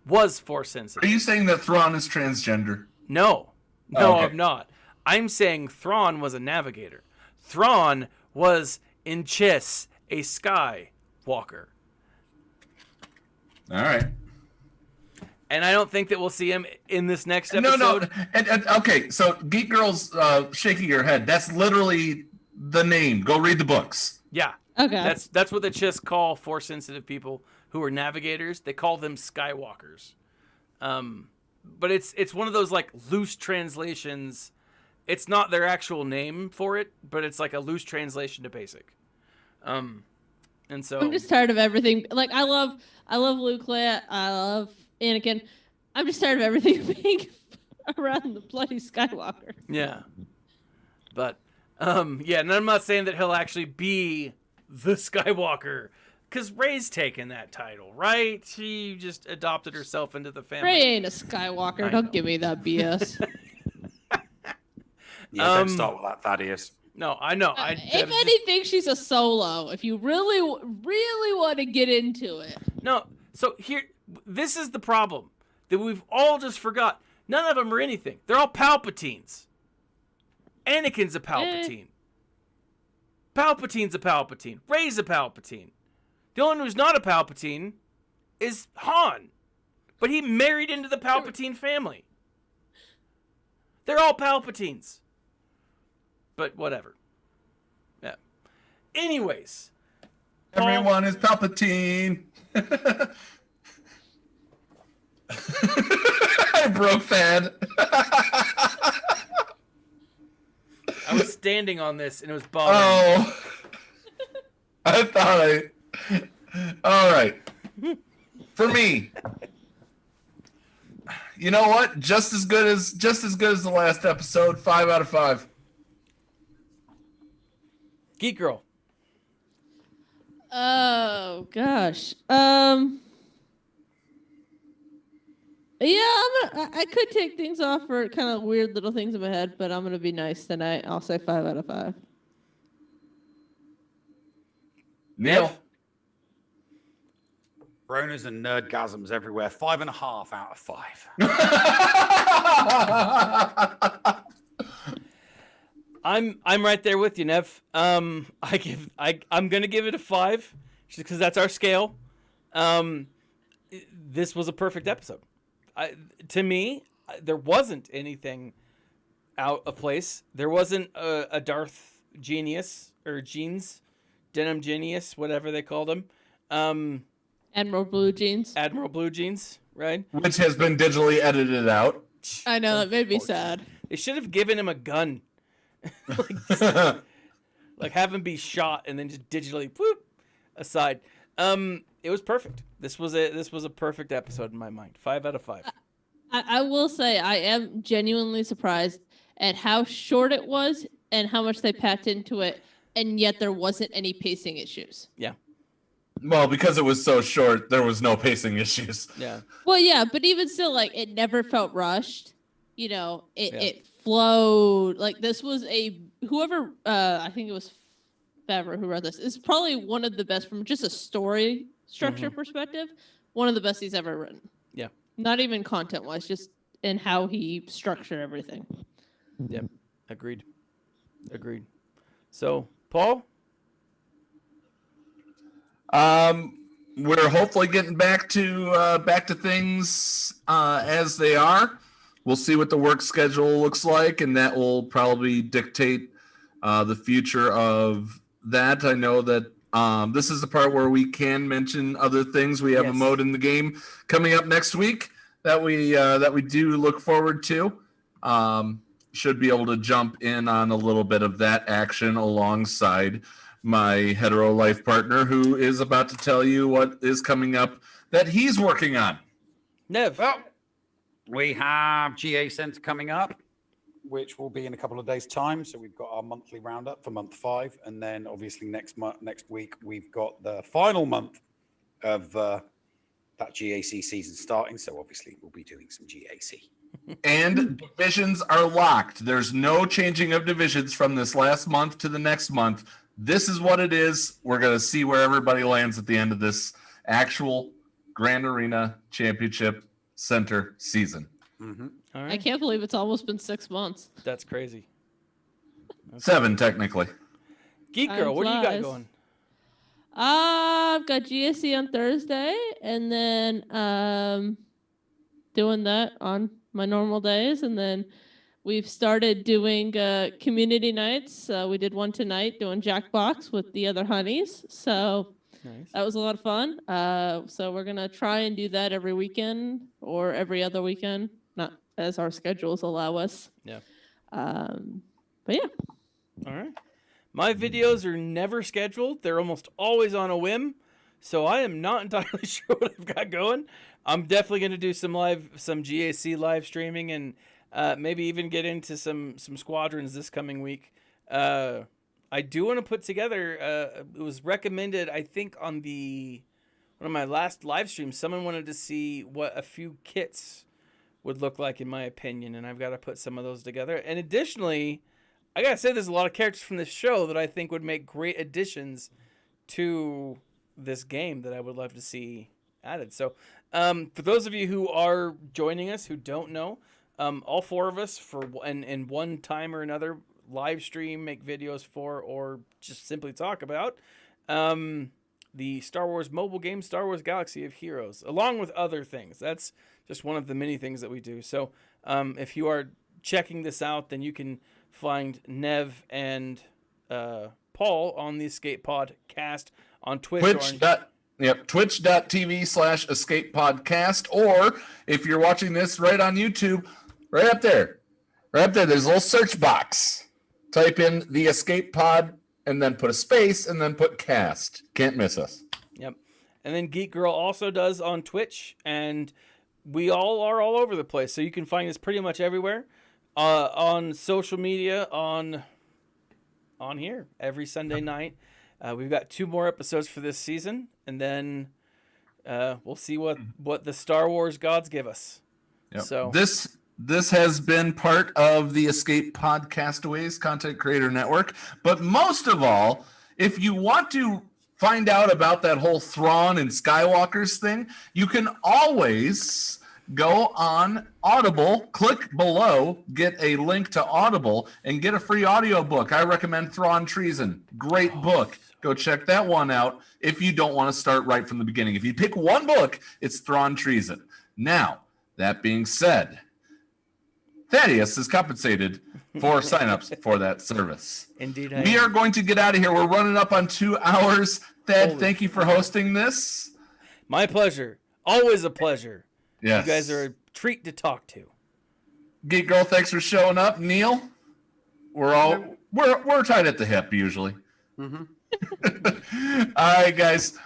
was Force sensitive. Are you saying that Thrawn is transgender? No. No, okay. I'm not. I'm saying Thrawn was a navigator. Thrawn was, in Chiss, a Skywalker. All right. And I don't think that we'll see him in this next episode. No. And, okay, so Geek Girl's shaking her head. That's literally the name. Go read the books. Yeah. Okay. That's what the Chiss call Force-sensitive people who are navigators. They call them Skywalkers. But it's one of those like loose translations. It's not their actual name for it, but it's like a loose translation to basic. And so I'm just tired of everything. Like I love Luke, Leia, I love Anakin. I'm just tired of everything being around the bloody Skywalker. Yeah. But yeah, and I'm not saying that he'll actually be the Skywalker, because Rey's taken that title, right? She just adopted herself into the family. Rey ain't a Skywalker. Don't give me that BS. Yeah, don't start with that, Thaddeus. No, I know. If anything, she's a Solo. If you really want to get into it. No, so this is the problem that we've all just forgot. None of them are anything. They're all Palpatines. Anakin's a Palpatine. Palpatine's a Palpatine. Rey's a Palpatine. The only one who's not a Palpatine is Han. But he married into the Palpatine family. They're all Palpatines. But whatever. Yeah. Anyways. Everyone is Palpatine. I broke that. I was standing on this and it was bothering me. Oh. I thought all right. For me. You know what? Just as good as the last episode. 5 out of 5. Geek Girl. Oh gosh. Yeah, I could take things off for kind of weird little things in my head, but I'm gonna be nice tonight. I'll say 5 out of 5. Neil. Broners and nerdgasms everywhere. 5.5 out of 5. I'm right there with you, Nev. I'm gonna give it a 5, just because that's our scale. This was a perfect episode. To me, there wasn't anything out of place. There wasn't a Darth Genius or Jeans, Denim Genius, whatever they called him. Admiral Blue Jeans. Admiral Blue Jeans, right? Which has been digitally edited out. I know, that made me sad. They should have given him a gun. like have him be shot and then just digitally whoop aside. It was perfect. This was a perfect episode in my mind. 5 out of 5. I will say I am genuinely surprised at how short it was and how much they packed into it, and yet there wasn't any pacing issues. Yeah. Well, because it was so short, there was no pacing issues. Yeah. Well, yeah, but even still, like, it never felt rushed. You know, it flowed. Like, this was whoever, I think it was Favreau who wrote this, is probably one of the best from just a story structure perspective. One of the best he's ever written. Yeah. Not even content-wise, just in how he structured everything. Yep. Agreed. So, Paul? We're hopefully getting back to things as they are. We'll see what the work schedule looks like, and that will probably dictate the future of that. I know that this is the part where we can mention other things. We have a mode in the game coming up next week that we do look forward to. Should be able to jump in on a little bit of that action alongside my hetero life partner, who is about to tell you what is coming up that he's working on. Nev. Well, we have GA Center coming up, which will be in a couple of days' time. So we've got our monthly roundup for month 5, and then obviously next week we've got the final month of that GAC season starting. So obviously we'll be doing some GAC. And divisions are locked. There's no changing of divisions from this last month to the next month. This is what it is. We're going to see where everybody lands at the end of this actual Grand Arena Championship Center season. Mm-hmm. All right. I can't believe it's almost been 6 months. That's crazy. Okay. 7, technically. Geek Girl, what do you got going? I've got GSC on Thursday, and then doing that on my normal days, and then we've started doing community nights. We did one tonight doing Jackbox with the other honeys. So Nice. that was a lot of fun. So we're going to try and do that every weekend or every other weekend, not as our schedules allow us. Yeah. But yeah. All right. My videos are never scheduled. They're almost always on a whim. So I am not entirely sure what I've got going. I'm definitely going to do some GAC live streaming and maybe even get into some squadrons this coming week. I do want to put together, it was recommended, I think, on one of my last live streams, someone wanted to see what a few kits would look like, in my opinion, and I've got to put some of those together. And additionally, I got to say, there's a lot of characters from this show that I think would make great additions to this game that I would love to see added. So, for those of you who are joining us who don't know, all four of us, in one time or another, live stream, make videos for, or just simply talk about the Star Wars mobile game, Star Wars Galaxy of Heroes, along with other things. That's just one of the many things that we do. So if you are checking this out, then you can find Nev and Paul on the Escape Podcast on Twitch. Twitch.tv/Escape Podcast. Or if you're watching this right on YouTube, right up there, there's a little search box. Type in the Escape Pod and then put a space and then put cast. Can't miss us. Yep. And then GeekGirl also does on Twitch, and we all are all over the place. So you can find us pretty much everywhere on social media, on here every Sunday night. We've got 2 more episodes for this season, and then we'll see what the Star Wars gods give us. Yep. So This has been part of the Escape Podcastaways Content Creator Network. But most of all, if you want to find out about that whole Thrawn and Skywalkers thing, you can always go on Audible, click below, get a link to Audible, and get a free audiobook. I recommend Thrawn Treason. Great book. Go check that one out if you don't want to start right from the beginning. If you pick one book, it's Thrawn Treason. Now, that being said, Thaddeus is compensated for signups for that service. Indeed, we are going to get out of here. We're running up on 2 hours. Thad, thank you for hosting this. My pleasure. Always a pleasure. Yes. You guys are a treat to talk to. Geek Girl, thanks for showing up. Neil, we're tied at the hip usually. Mm-hmm. All right, guys.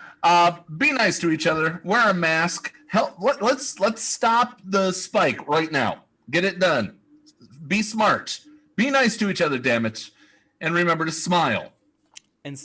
Be nice to each other. Wear a mask. Let's stop the spike right now. Get it done. Be smart. Be nice to each other, damn it. And remember to smile. And stay.